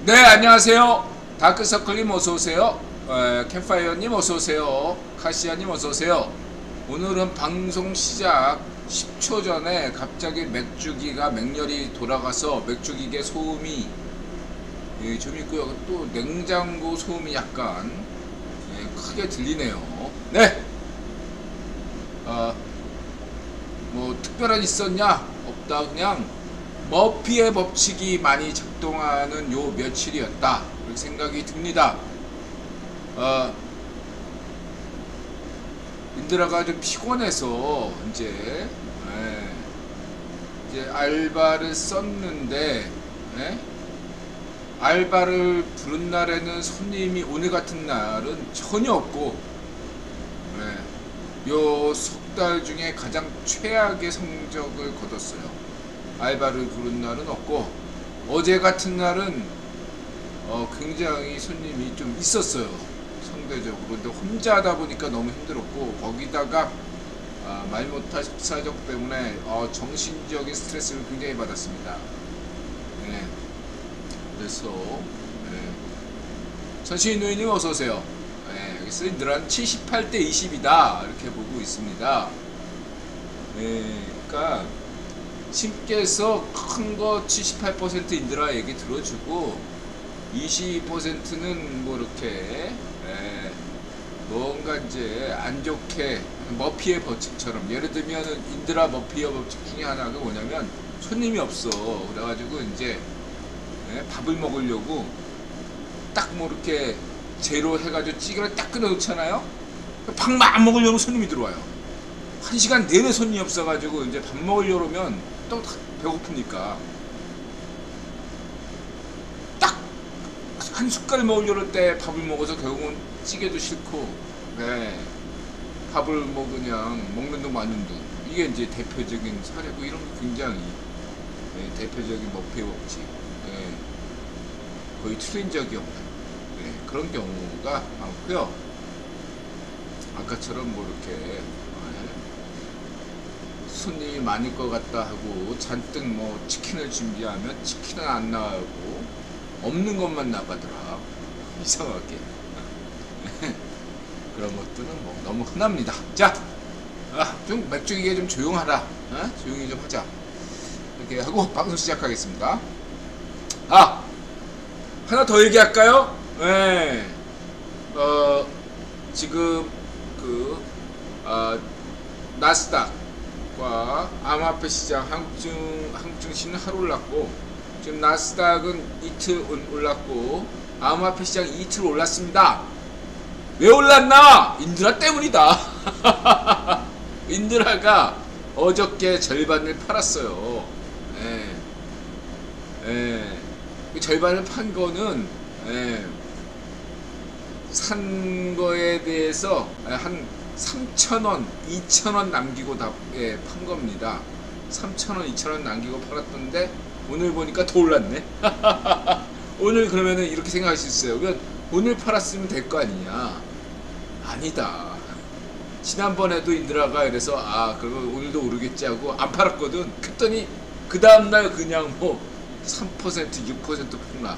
네, 안녕하세요. 다크서클님 어서오세요. 캠파이어님 어서오세요. 카시아님 어서오세요. 오늘은 방송 시작 10초 전에 갑자기 맥주기가 맹렬히 돌아가서 맥주기계 소음이 좀 있고요. 또 냉장고 소음이 약간 크게 들리네요. 네! 뭐 특별한 있었냐? 없다. 그냥 머피의 법칙이 많이 작동하는 요 며칠이었다 그렇게 생각이 듭니다. 인드라가 좀 피곤해서 이제 알바를 썼는데 알바를 부른 날에는 손님이 오늘 같은 날은 전혀 없고 요 석 달 중에 가장 최악의 성적을 거뒀어요. 알바를 부른 날은 없고 어제 같은 날은 굉장히 손님이 좀 있었어요. 상대적으로. 근데 혼자 하다 보니까 너무 힘들었고 거기다가 말 못할 식사적 때문에 정신적인 스트레스를 굉장히 받았습니다. 그래서 선시인 누이님 어서오세요. 여기서 인드라는 78대 20이다 이렇게 보고 있습니다. 그러니까 신께서 큰 거 78% 인드라 얘기 들어주고 22%는 뭐 이렇게 뭔가 이제 안 좋게 머피의 법칙처럼, 예를 들면 인드라 머피의 법칙 중에 하나가 뭐냐면 손님이 없어. 그래가지고 이제 밥을 먹으려고 딱 뭐 이렇게 제로 해가지고 찌개를 딱 끓여 놓잖아요. 밥만 안 먹으려면 손님이 들어와요. 1시간 내내 손님이 없어가지고 이제 밥 먹으려고 하면 또 배고프니까 딱 한 숟갈 먹으려고 할 때 밥을 먹어서 결국은 찌개도 싫고 밥을 뭐 그냥 먹는 둥 마는 둥. 이게 이제 대표적인 사례고, 이런 게 굉장히 대표적인 머피의 법칙, 거의 틀린 적이 없는 그런 경우가 많고요. 아까처럼 뭐 이렇게 손님이 많을 것 같다 하고 잔뜩 뭐 치킨을 준비하면 치킨은 안 나가고 없는 것만 나가더라. 이상하게. 그런 것들은 뭐 너무 흔합니다. 자, 좀 맥주기계 좀 조용하라. 조용히 좀 하자. 이렇게 하고 방송 시작하겠습니다. 하나 더 얘기할까요? 지금 나스닥과 암호화폐 시장, 한국 증시는 하루 올랐고, 지금 나스닥은 이틀 올랐고 암호화폐 시장 이틀 올랐습니다. 왜 올랐나? 인드라 때문이다. 인드라가 어저께 절반을 팔았어요. 그 절반을 판 거는 산 거에 대해서 한 3,000원, 2,000원 남기고 판 겁니다. 3,000원, 2,000원 남기고 팔았던데 오늘 보니까 더 올랐네. 오늘 그러면은 이렇게 생각할 수 있어요. 그러니까 오늘 팔았으면 될 거 아니냐? 아니다. 지난번에도 인드라가 이래서 그러면 오늘도 오르겠지 하고 안 팔았거든. 그랬더니 그 다음날 그냥 뭐 3%, 6% 폭락.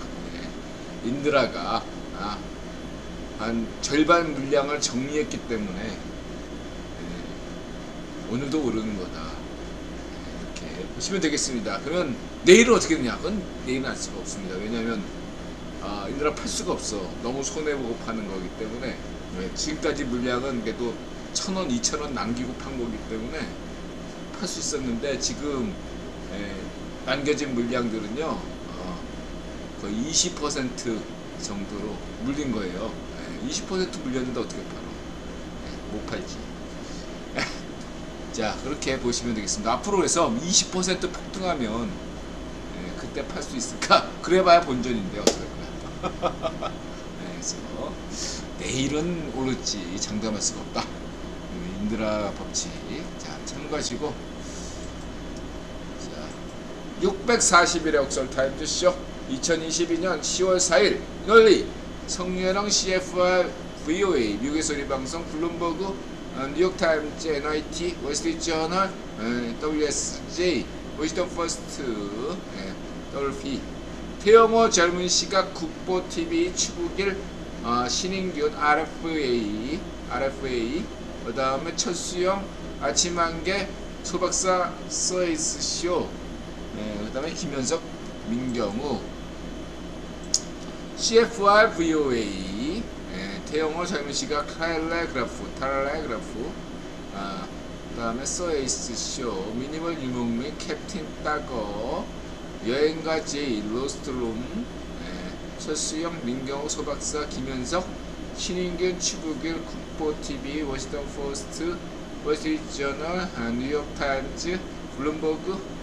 인드라가 한 절반 물량을 정리했기 때문에 오늘도 오르는 거다. 이렇게 보시면 되겠습니다. 그러면 내일은 어떻게 되냐? 그건 내일은 알 수가 없습니다. 왜냐하면 인드라 팔 수가 없어. 너무 손해보고 파는 거기 때문에. 지금까지 물량은 그래도 1,000원, 2,000원 남기고 판 거기 때문에 팔 수 있었는데, 지금 남겨진 물량들은요 거의 20% 정도로 물린 거예요. 20% 물렸는데 어떻게 팔어? 못 팔지. 자, 그렇게 보시면 되겠습니다. 앞으로 해서 20% 폭등하면 그때 팔 수 있을까? 그래봐야 본전인데 어떡할까? 그래서 내일은 오를지 장담할 수가 없다. 인드라 법칙 자 참고하시고, 640일의 옥설타임즈쇼 2022년 10월 4일 널리 성유해랑 CFR VOA 미국의 소리방송 블룸버그 뉴욕타임즈 NYT 월스트리트저널 WSJ 워싱턴 퍼스트 WP 태영호 젊은 시각 국보TV 추구길 신인균 RFA 그 다음에 철수영 아침 한개 소박사 서이스쇼 그 다음에 김현석 민경우 CFR VOA 태영호 젊은 시각 텔레그라프 그 다음에 서에이스쇼 미니멀 유목민 캡틴 따거 여행가 제이 로스트룸 철수영 민경호 소박사 김현석 신인균 추구길 국보TV 워싱턴 포스트 월스트리트저널 뉴욕타임즈 블룸버그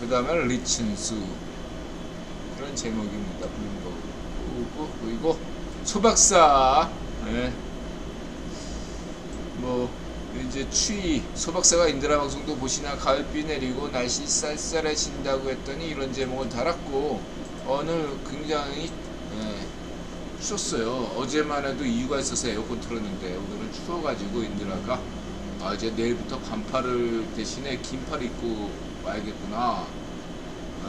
그 다음에 리춘수 그런 제목입니다. 블룸버그 그리고 소박사 뭐 이제 추위 소박사가 인드라 방송도 보시나 가을비 내리고 날씨 쌀쌀해진다고 했더니 이런 제목을 달았고 오늘 굉장히 추웠어요. 어제만 해도 이유가 있어서 에어컨 틀었는데 오늘은 추워가지고 인드라가 이제 내일부터 반팔을 대신에 긴팔 입고 와야겠구나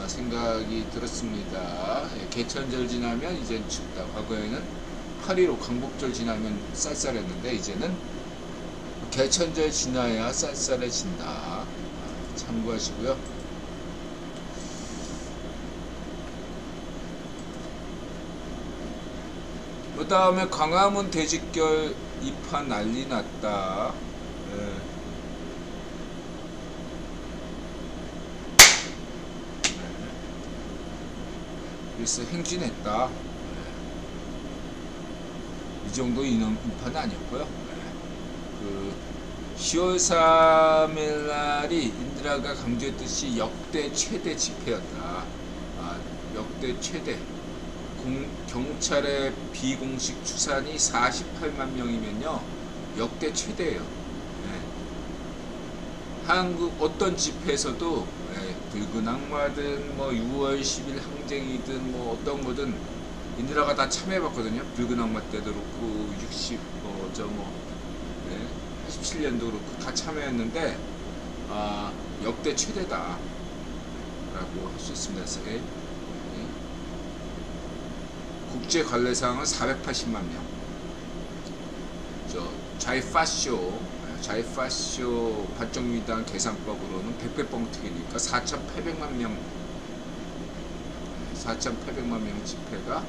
생각이 들었습니다. 개천절 지나면 이젠 춥다. 과거에는 8.15 광복절 지나면 쌀쌀했는데 이제는 개천절 지나야 쌀쌀해진다. 참고하시고요. 그 다음에 광화문 대직결 입하 난리 났다. 그래서 행진했다. 이 정도 인원 입하는 아니었고요. 그 10월 3일 날이 인드라가 강조했듯이 역대 최대 집회였다. 역대 최대. 경찰의 비공식 추산이 48만 명이면요 역대 최대예요. 한국 어떤 집회에서도 붉은 악마든 뭐 6월 10일 항쟁이든 뭐 어떤 거든 인드라가 다 참여해봤거든요. 붉은 악마 때도 그렇고 87년도 그렇고 다 참여했는데 역대 최대다 라고 할 수 있습니다. 국제 관례상은 480만 명. 자이파쇼 발정미당 계산법으로는 100배 뻥튀기니까 4,800만 명. 4,800만 명 집회가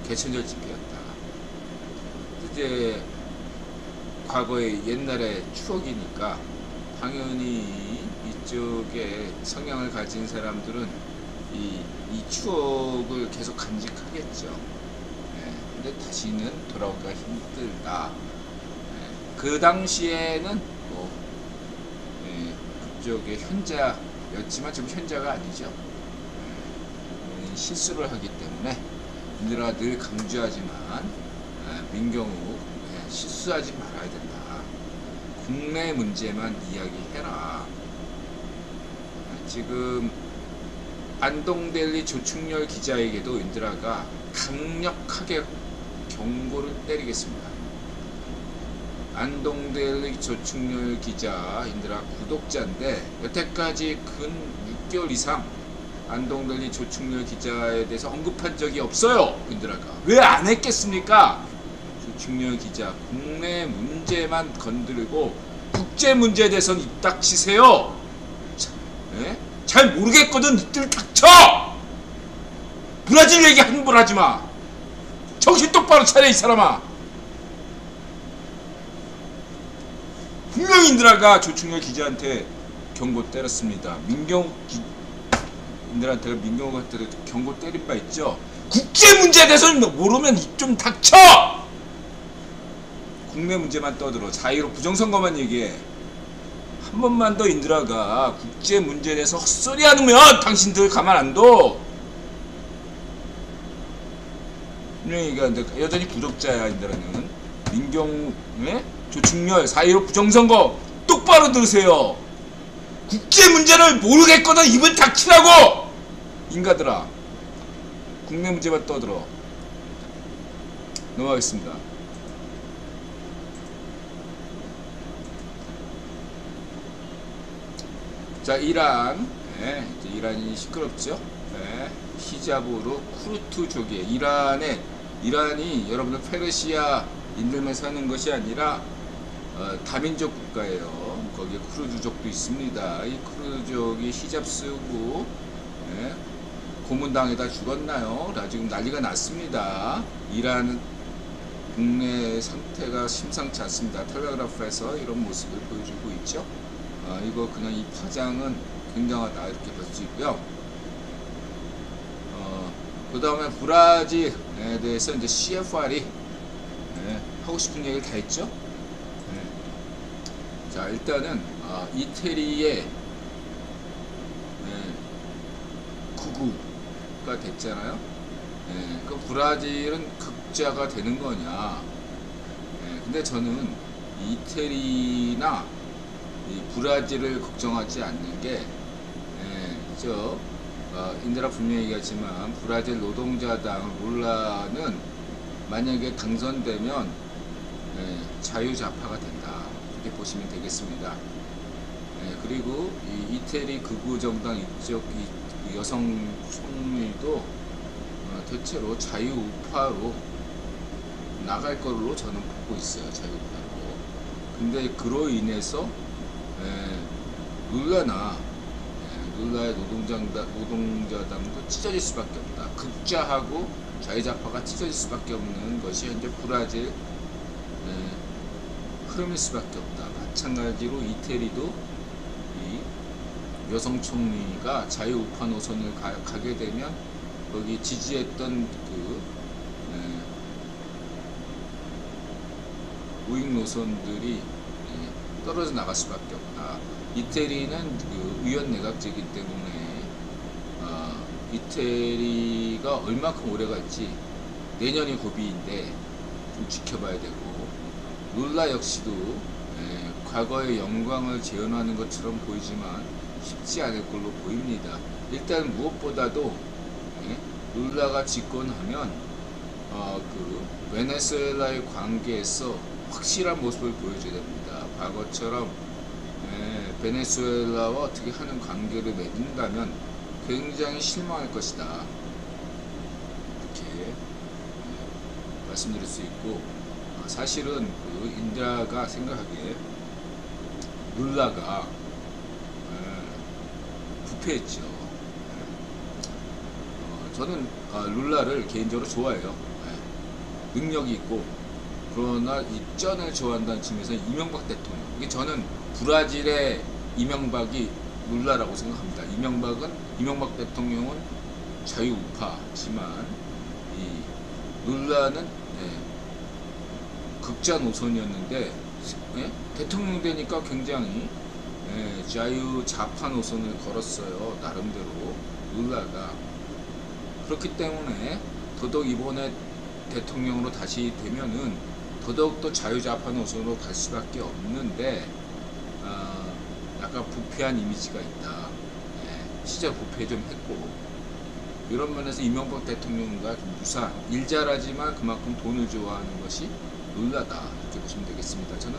개천절 집회였다. 이제 과거의 옛날의 추억이니까 당연히 이쪽에 성향을 가진 사람들은 이 추억을 계속 간직하겠죠. 근데 다시는 돌아오기가 힘들다. 그 당시에는 뭐 그쪽에 현자였지만 지금 현자가 아니죠. 실수를 하기 때문에 인드라가 늘 강조하지만 민경욱 실수하지 말아야 된다. 국내 문제만 이야기해라. 지금 안동델리 조충렬 기자에게도 인드라가 강력하게 경고를 때리겠습니다. 안동델리 조충렬 기자 인드라 구독자인데 여태까지 근 6개월 이상 안동델리 조충렬 기자에 대해서 언급한 적이 없어요. 인드라가 왜 안 했겠습니까? 조충렬 기자 국내 문제만 건드리고 국제 문제에 대해서는 입 닥치세요. 잘 모르겠거든. 이들 닥쳐! 브라질 얘기 함부로 하지마. 정신 똑바로 차려 이 사람아. 분명히 인드라가 조충렬 기자한테 경고 때렸습니다. 인드라한테 민경욱한테 경고 때린 바 있죠. 국제 문제에 대해서는 모르면 입 좀 닥쳐! 국내 문제만 떠들어. 자유로 부정선거만 얘기해. 한 번만 더 인드라가 국제 문제에 대해서 헛소리 하면 당신들 가만 안 둬. 분명히 얘기하는데 여전히 부적자야. 인드라는 민경욱의 조충렬 4.15 부정선거 똑바로 들으세요. 국제 문제를 모르겠거든. 입을 닥치라고. 인가들아. 국내 문제만 떠들어. 넘어가겠습니다. 자, 이란 네, 이제 이란이 시끄럽죠. 네, 히잡으로 쿠르트족이에요. 이란이 여러분들 페르시아 인들만 사는 것이 아니라 다민족 국가예요. 거기에 쿠르드족도 있습니다. 이 쿠르드족이 히잡 쓰고 네, 고문당에다 죽었나요? 지금 난리가 났습니다. 이란 국내 상태가 심상치 않습니다. 텔레그래프에서 이런 모습을 보여주고 있죠. 이거 그냥 이 파장은 굉장하다 이렇게 볼 수 있고요. 그 다음에 브라질에 대해서 이제 CFR이 하고 싶은 얘기를 다 했죠. 자, 일단은 이태리의 구구가 됐잖아요. 그 브라질은 극자가 되는 거냐? 근데 저는 이태리나 이 브라질을 걱정하지 않는 게, 인드라 분명히 얘기하지만 브라질 노동자당 룰라는 만약에 당선되면 자유좌파가 된다 이렇게 보시면 되겠습니다. 그리고 이 이태리 극우 정당 이쪽 이 여성 총리도 대체로 자유우파로 나갈 걸로 저는 보고 있어요. 자유우파로. 근데 그로 인해서 룰라의 노동자당도 찢어질 수밖에 없다. 극좌하고 자유좌파가 찢어질 수밖에 없는 것이 현재 브라질 흐름일 수밖에 없다. 마찬가지로 이태리도 이 여성 총리가 자유우파 노선을 가게 되면 거기 지지했던 우익 노선들이 떨어져 나갈 수밖에 없다. 이태리는 의원 내각제이기 때문에 이태리가 얼마큼 오래 갈지 내년이 고비인데 좀 지켜봐야 되고, 룰라 역시도 과거의 영광을 재현하는 것처럼 보이지만 쉽지 않을 걸로 보입니다. 일단 무엇보다도 룰라가 집권하면 베네수엘라의 관계에서 확실한 모습을 보여줘야 됩니다. 과거처럼 베네수엘라와 어떻게 하는 관계를 맺는다면 굉장히 실망할 것이다. 이렇게 말씀드릴 수 있고, 사실은 인디아가 생각하기에 룰라가 부패했죠. 저는 룰라를 개인적으로 좋아해요. 능력이 있고, 그러나 이 쩐을 좋아한다는 측면에서 이명박 대통령, 이게 저는 브라질의 이명박이 룰라라고 생각합니다. 이명박 대통령은 자유우파지만 이 룰라는 극자 노선이었는데 대통령 되니까 굉장히 자유좌파 노선을 걸었어요. 나름대로 룰라가. 그렇기 때문에 더더욱 이번에 대통령으로 다시 되면은 더더욱더 자유좌파 노선으로 갈 수밖에 없는데 약간 부패한 이미지가 있다. 시절 부패 좀 했고, 이런 면에서 이명박 대통령과 좀 유사한, 일 잘하지만 그만큼 돈을 좋아하는 것이 룰라다 이렇게 보시면 되겠습니다. 저는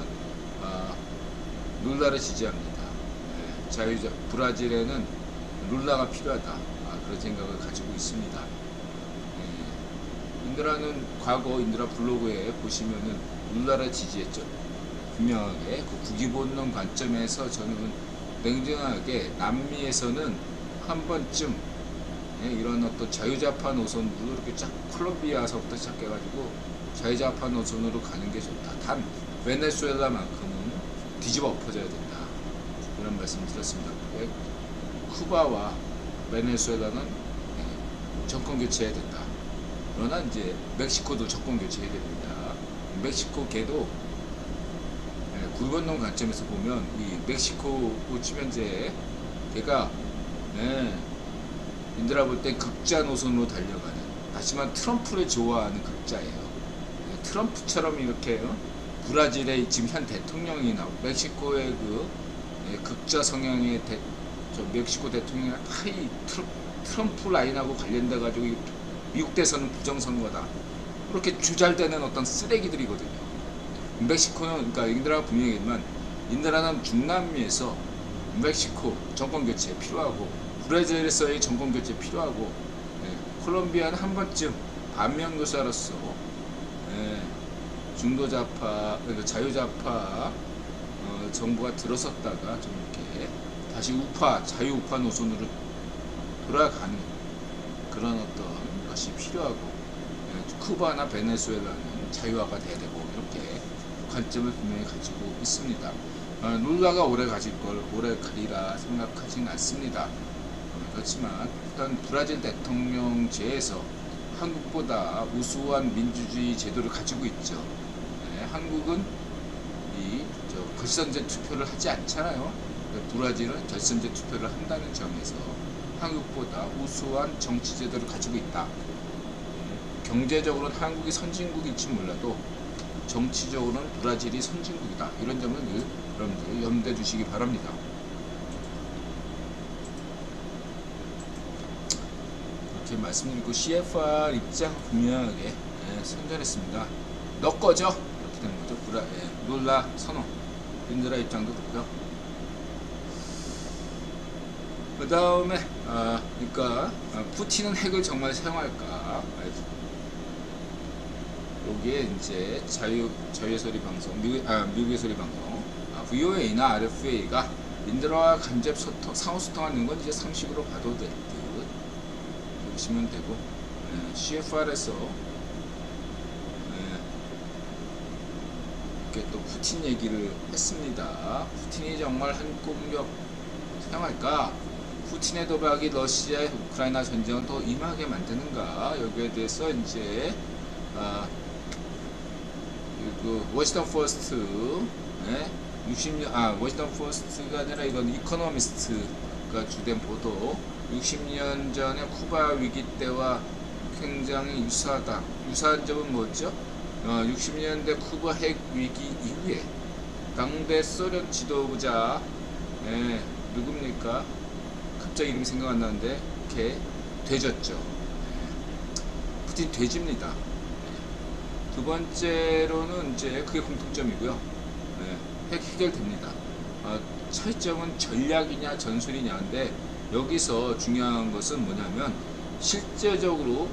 룰라를 지지합니다. 브라질에는 룰라가 필요하다, 그런 생각을 가지고 있습니다. 인드라는 과거 인드라 블로그에 보시면은 룰라를 지지했죠. 분명하게 그 국위본능 관점에서 저는 냉정하게 남미에서는 한 번쯤 이런 어떤 자유좌파 노선도 이렇게 쫙 콜롬비아서부터 시작해가지고 자유좌파 노선으로 가는 게 좋다. 단 베네수엘라만큼은 뒤집어 엎어져야 된다. 이런 말씀을 드렸습니다. 쿠바와 베네수엘라는 정권 교체해야 된다. 그러나 이제 멕시코도 정권 교체해야 됩니다. 멕시코계도 굴건너 관점에서 보면 이 멕시코 치면제 걔가 인드라 볼 때 극자 노선으로 달려가는, 하지만 트럼프를 좋아하는 극자예요. 트럼프처럼 이렇게 브라질의 지금 현 대통령이 나오고 멕시코의 극자 성향의 멕시코 대통령이 다 이 트럼프 라인하고 관련돼 가지고 미국 대선은 부정선거다, 그렇게 주잘되는 어떤 쓰레기들이거든요. 멕시코는, 그러니까 인드라가 분명히 얘기했지만 인드라는 중남미에서 멕시코 정권 교체 필요하고 브라질에서의 정권 교체 필요하고, 콜롬비아는 한 번쯤 반면교사로서 중도 좌파, 자유좌파 정부가 들어섰다가 좀 이렇게 다시 자유 우파 노선으로 돌아가는 그런 어떤 것이 필요하고, 쿠바나 베네수엘라는 자유화가 돼야 되고, 이렇게 관점을 분명히 가지고 있습니다. 룰라가 오래 가리라 생각하진 않습니다. 그렇지만 현 브라질 대통령제에서 한국보다 우수한 민주주의 제도를 가지고 있죠. 한국은 결선제 투표를 하지 않잖아요. 브라질은 결선제 투표를 한다는 점에서 한국보다 우수한 정치 제도를 가지고 있다. 경제적으로는 한국이 선진국일지 몰라도 정치적으로는 브라질이 선진국이다. 이런 점을 여러분들 염두에 두시기 바랍니다. 이렇게 말씀드리고 CFR 입장 분명하게 선전했습니다. 너 거죠? 이렇게 되는 거죠. 룰라 선언. 린드라 입장도 그렇고요. 그 다음에 그러니까 푸틴은 핵을 정말 사용할까? 여기에 이제 자유의 소리 방송, 미국의 소리 방송, VOA나 RFA가 린드라와 간접 상호 소통하는 건 이제 상식으로 봐도 될 듯 보시면 되고, CFR에서 이렇게 또 푸틴 얘기를 했습니다. 푸틴이 정말 한 공격 사용할까? 푸틴의 도박이 러시아의 우크라이나 전쟁을 더 임하게 만드는가? 여기에 대해서 이제 워싱턴 포스트, 워싱턴 포스트가 아니라 이건 이코노미스트가 주된 보도, 60년 전에 쿠바 위기 때와 굉장히 유사하다. 유사한 점은 뭐죠? 60년대 쿠바 핵 위기 이후에 당대 소련 지도부자, 누굽니까? 갑자기 이름이 생각 안 나는데, 이렇게 되졌죠. 푸틴 돼집니다. 두 번째로는 이제 그게 공통점이고요. 핵 해결됩니다. 차이점은 전략이냐 전술이냐인데, 여기서 중요한 것은 뭐냐면 실제적으로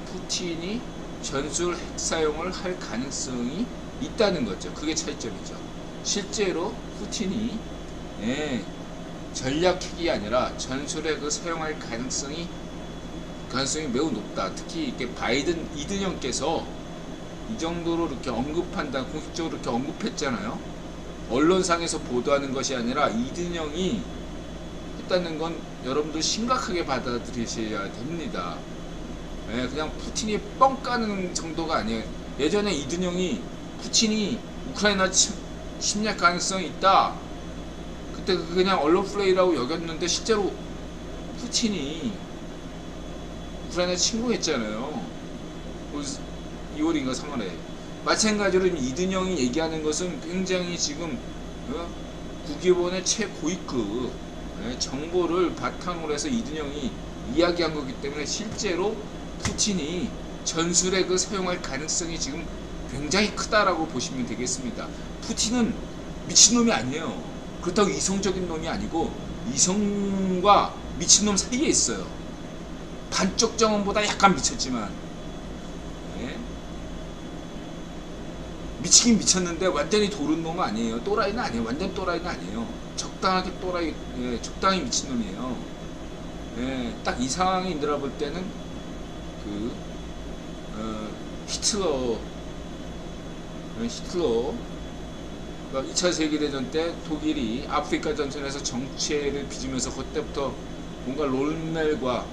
푸틴이 전술 핵 사용을 할 가능성이 있다는 거죠. 그게 차이점이죠. 실제로 푸틴이 전략 핵이 아니라 전술 핵을 사용할 가능성이 매우 높다. 특히 이렇게 바이든 이든형께서 이 정도로 이렇게 언급한다, 공식적으로 이렇게 언급했잖아요. 언론상에서 보도하는 것이 아니라 이든형이 했다는 건 여러분들 심각하게 받아들이셔야 됩니다. 그냥 푸틴이 뻥 까는 정도가 아니에요. 예전에 이든형이 푸틴이 우크라이나 침략 가능성이 있다, 그때 그냥 언론 플레이라고 여겼는데 실제로 푸틴이 우크라이나 침공했잖아요. 2월인가 3월에. 마찬가지로 이든형이 얘기하는 것은 굉장히 지금 국기본의 최고위급 정보를 바탕으로 해서 이든형이 이야기한 거기 때문에 실제로 푸틴이 전술핵을 사용할 가능성이 지금 굉장히 크다라고 보시면 되겠습니다. 푸틴은 미친놈이 아니에요. 그렇다고 이성적인 놈이 아니고 이성과 미친놈 사이에 있어요. 반쪽 정원보다 약간 미쳤지만, 미치긴 미쳤는데 완전히 도른 놈은 아니에요. 또라이는 아니에요. 완전 또라이는 아니에요. 적당하게 또라이, 적당히 미친놈이에요. 딱 이 상황이 들어볼 때는 히틀러 2차 세계대전 때 독일이 아프리카 전선에서 정체를 빚으면서 그때부터 뭔가 롤멜과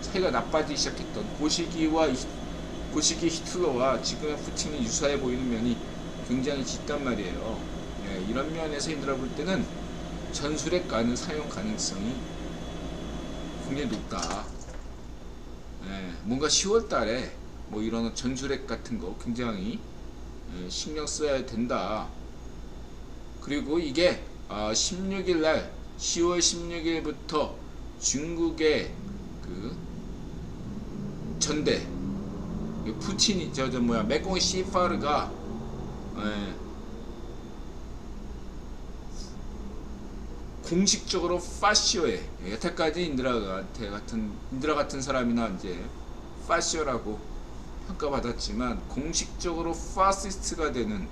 사이가 나빠지기 시작했던 그 시기 히틀러와 지금의 푸틴이 유사해 보이는 면이 굉장히 짙단 말이에요. 이런 면에서 힘들어 볼 때는 전술핵 사용 가능성이 굉장히 높다. 뭔가 10월 달에 뭐 이런 전술핵 같은 거 굉장히 신경 써야 된다. 그리고 이게 16일 날 10월 16일부터 중국의 그 전대 푸틴이 맥공의 시파르가 공식적으로 파시오에, 여태까지 인드라 같은 사람이나 이제 파시오라고 평가받았지만 공식적으로 파시스트가 되는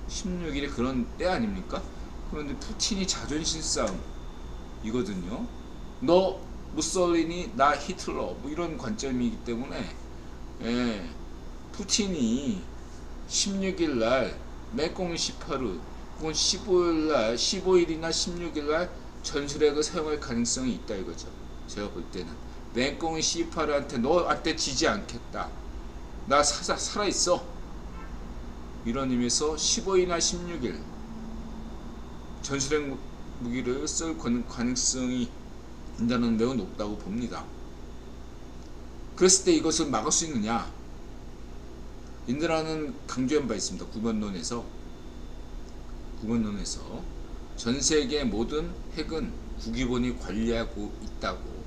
16일의 그런 때 아닙니까? 그런데 푸틴이 자존심 싸움이거든요. 너 무솔리니, 나 히틀러, 뭐 이런 관점이기 때문에 푸틴이 16일날 매공 18일 혹은 15일날 15일이나 16일날 전술핵을 사용할 가능성이 있다 이거죠. 제가 볼 때는 매공 18일한테 너한테 지지 않겠다, 나 살아있어, 이런 의미에서 15일이나 16일 전술핵 무기를 쓸 가능성이 인다는 매우 높다고 봅니다. 그랬을 때 이것을 막을 수 있느냐? 인드라는 강조한 바 있습니다. 9번론에서 전 세계 모든 핵은 국기본이 관리하고 있다고.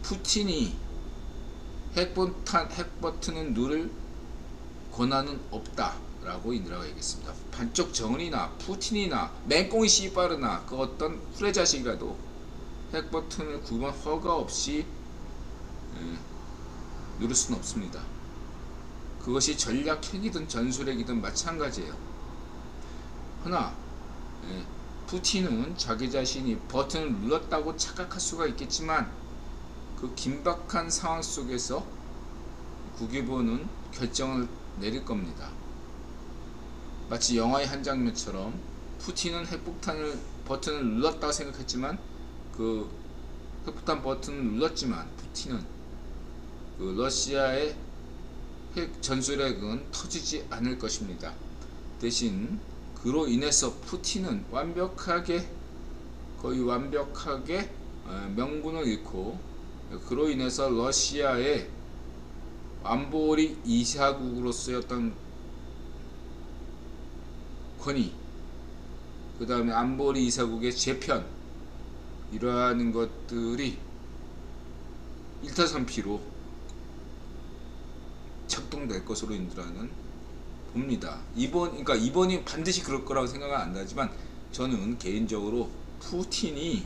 푸틴이 핵 버튼은 누를 권한은 없다 라고 인드라가 얘기했습니다. 반쪽 정은이나 푸틴이나 맹꽁이 씨바르나 그 어떤 후레 자식이라도 핵 버튼을 국기본 허가 없이 누를 수는 없습니다. 그것이 전략 핵이든 전술핵이든 마찬가지예요. 허나 푸틴은 자기 자신이 버튼을 눌렀다고 착각할 수가 있겠지만 그 긴박한 상황 속에서 국기본은 결정을 내릴 겁니다. 마치 영화의 한 장면처럼 푸틴은 핵폭탄을 버튼을 눌렀다고 생각했지만 그 핵폭탄 버튼을 눌렀지만 푸틴은 그 러시아의 핵 전술핵은 터지지 않을 것입니다. 대신 그로 인해서 푸틴은 거의 완벽하게 명분을 잃고, 그로 인해서 러시아의 안보리 이사국으로서의 어떤 권위, 그 다음에 안보리 이사국의 재편, 이러한 것들이 1타산피로 작동될 것으로 인드라는 봅니다. 그러니까 이번이 반드시 그럴 거라고 생각은 안 하지만 저는 개인적으로 푸틴이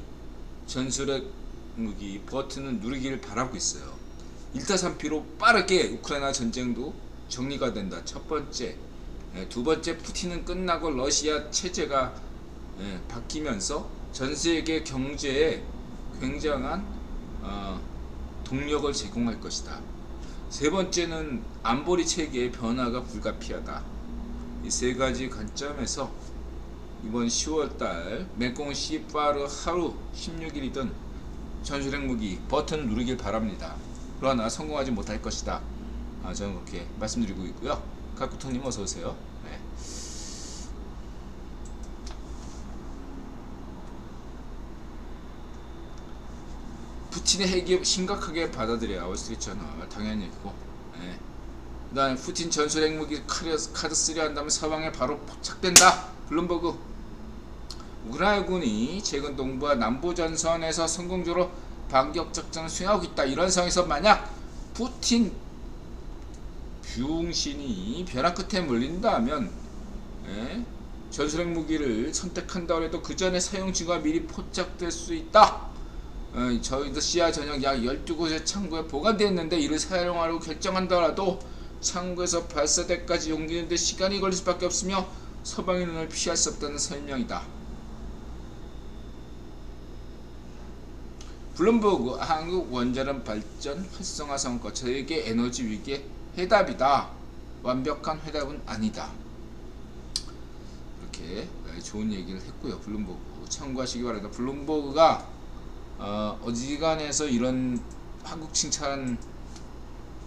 전술핵 무기 버튼을 누르기를 바라고 있어요. 1타3피로 빠르게 우크라이나 전쟁도 정리가 된다. 첫 번째. 두 번째, 푸틴은 끝나고 러시아 체제가 바뀌면서 전세계 경제에 굉장한 동력을 제공할 것이다. 세 번째는 안보리 체계의 변화가 불가피하다. 이 세 가지 관점에서 이번 10월달 맹꽁 씨파르 하루 16일이든 전술핵 무기 버튼 누르길 바랍니다. 그러나 성공하지 못할 것이다. 저는 그렇게 말씀드리고 있고요. 카쿠토님 어서오세요. 네. 푸틴의 핵이 심각하게 받아들여야 월스트리트저널 당연히 있고, 그 다음에 푸틴 전술 핵무기 카드 쓰려 한다면 서방에 바로 포착된다. 블룸버그. 우크라이나군이 최근 동부와 남부 전선에서 성공적으로 반격 작전을 수행하고 있다. 이런 상황에서 만약 푸틴 병신이 벼랑 끝에 몰린다면 전술 핵무기를 선택한다고 해도 그 전에 사용 징후가 미리 포착될 수 있다. 저희도 시야 전역 약 12곳의 창고에 보관되어 있는데 이를 사용하려고 결정한다라도 창고에서 발사대까지 옮기는데 시간이 걸릴 수밖에 없으며 서방의 눈을 피할 수 없다는 설명이다. 블룸버그 한국 원자력 발전 활성화 성과 저에게 에너지 위기의 해답이다. 완벽한 해답은 아니다. 이렇게 좋은 얘기를 했고요. 블룸버그 참고하시기 바랍니다. 블룸버그가 어지간해서 이런 한국 칭찬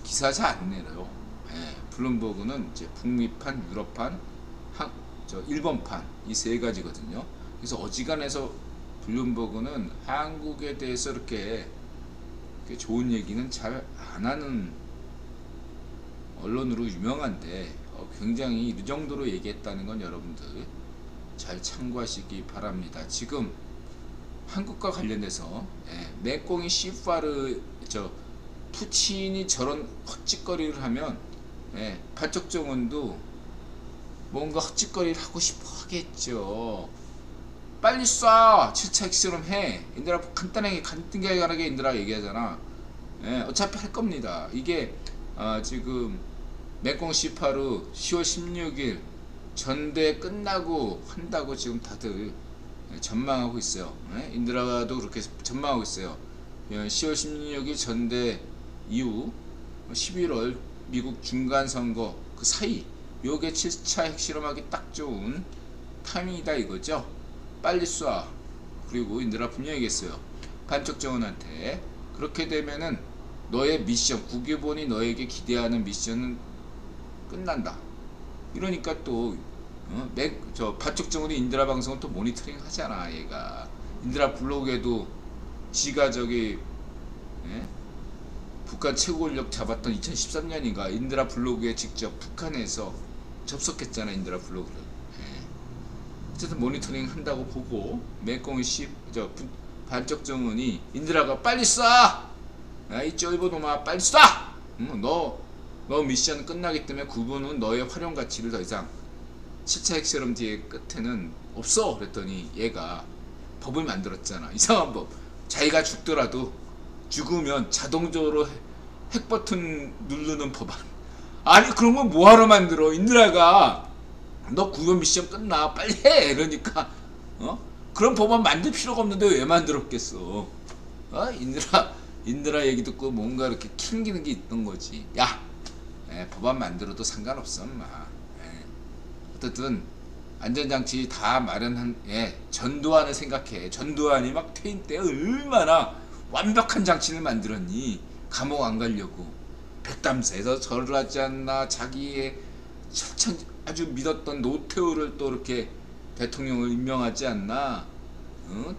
기사 잘 안 내요. 블룸버그는 이제 북미판, 유럽판, 일본판 이 세 가지거든요. 그래서 어지간해서 블룸버그는 한국에 대해서 이렇게 좋은 얘기는 잘 안 하는 언론으로 유명한데 굉장히 이 정도로 얘기했다는 건 여러분들 잘 참고하시기 바랍니다. 지금 한국과 관련해서 맹꽁이 씨파르 푸틴이 저런 헛짓거리를 하면 반쪽 정원도 뭔가 헛짓거리를 하고 싶어 하겠죠. 빨리 쏴. 7차 핵실험 해. 인들아 간단하게 인들아 얘기하잖아. 예, 어차피 할 겁니다. 이게 지금 맹꽁 C8루 10월 16일 전대 끝나고 한다고 지금 다들 전망하고 있어요. 예? 인드라도 그렇게 전망하고 있어요. 10월 16일 전대 이후 11월 미국 중간선거 그 사이 요게 7차 핵실험하기 딱 좋은 타이밍이다 이거죠. 빨리 쏴. 그리고 인드라 분명히 얘기했어요. 반쪽정원한테 그렇게 되면은 너의 미션, 국유본이 너에게 기대하는 미션은 끝난다. 이러니까 또 반쪽정원이 인드라 방송을 또 모니터링 하잖아. 얘가 인드라 블로그에도 지가 저기 북한 최고 권력 잡았던 2013년인가 인드라 블로그에 직접 북한에서 접속했잖아. 인드라 블로그를. 어쨌든 모니터링 한다고 보고 맹꽁이 반쪽정원이 인드라가 빨리 쏴! 이 쫄보놈아 빨리 쏴! 너 미션 끝나기 때문에 구분은 너의 활용 가치를 더 이상 7차 핵실험 뒤에 끝에는 없어. 그랬더니 얘가 법을 만들었잖아. 이상한 법. 자기가 죽더라도 죽으면 자동적으로 핵 버튼 누르는 법안. 아니 그런 건 뭐하러 만들어. 인드라가 너 구분 미션 끝나 빨리 해. 이러니까 그런 법안 만들 필요가 없는데 왜 만들었겠어. 인드라 얘기 듣고 뭔가 이렇게 캥기는 게 있던 거지. 야 법안 만들어도 상관없어 엄마. 어쨌든 안전장치 다 마련한 전두환을 생각해. 전두환이 막 퇴임 때 얼마나 완벽한 장치를 만들었니. 감옥 안 가려고 백담사에서 절을 하지 않나. 자기의 아주 믿었던 노태우를 또 이렇게 대통령을 임명하지 않나.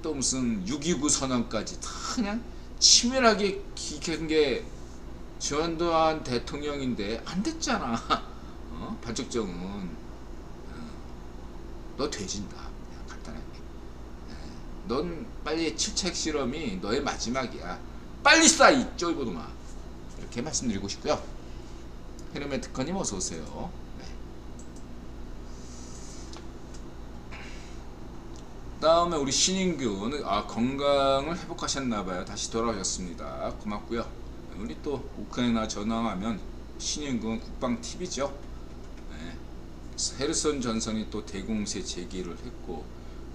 또 무슨 6.29 선언까지 다 그냥 치밀하게 기획한 게 전두환 대통령인데 안 됐잖아. 반쪽정은 너 돼진다. 그냥 간단하게. 넌 빨리 7차 핵실험이 너의 마지막이야. 빨리 쏴 이 쫄보놈아. 이렇게 말씀드리고 싶고요. 헤르메 특허님 어서오세요. 다음에 우리 신인규는 건강을 회복하셨나봐요. 다시 돌아오셨습니다. 고맙고요. 우리 또 우크라이나 전황하면 신인규는 국방TV죠. 헤르손 전선이 또 대공세 제기를 했고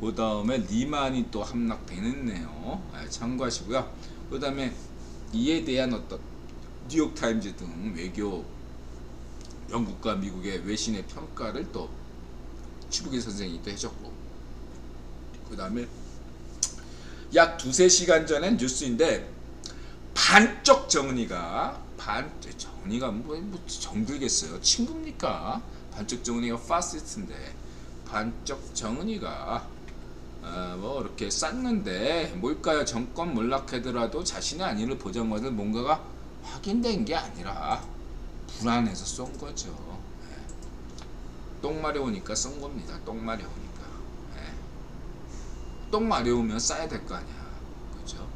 그 다음에 리만이 또 함락되는네요. 참고하시고요. 그 다음에 이에 대한 어떤 뉴욕타임즈 등 외교 영국과 미국의 외신의 평가를 또 추부기 선생이 또 해줬고 그 다음에 약 2-3시간 전에 뉴스인데 반쪽 정은이가 정은이가 뭐 정들겠어요. 친구입니까? 반쪽 정은이가 파시스트인데 반쪽 정은이가 뭐 이렇게 쌌는데 뭘까요? 정권 몰락하더라도 자신의 안위를 보장받을 뭔가가 확인된 게 아니라 불안해서 쏜 거죠. 똥 마려우니까 쏜 겁니다. 똥 마려우니까. 똥 마려우면 싸야 될 거 아니야. 그죠?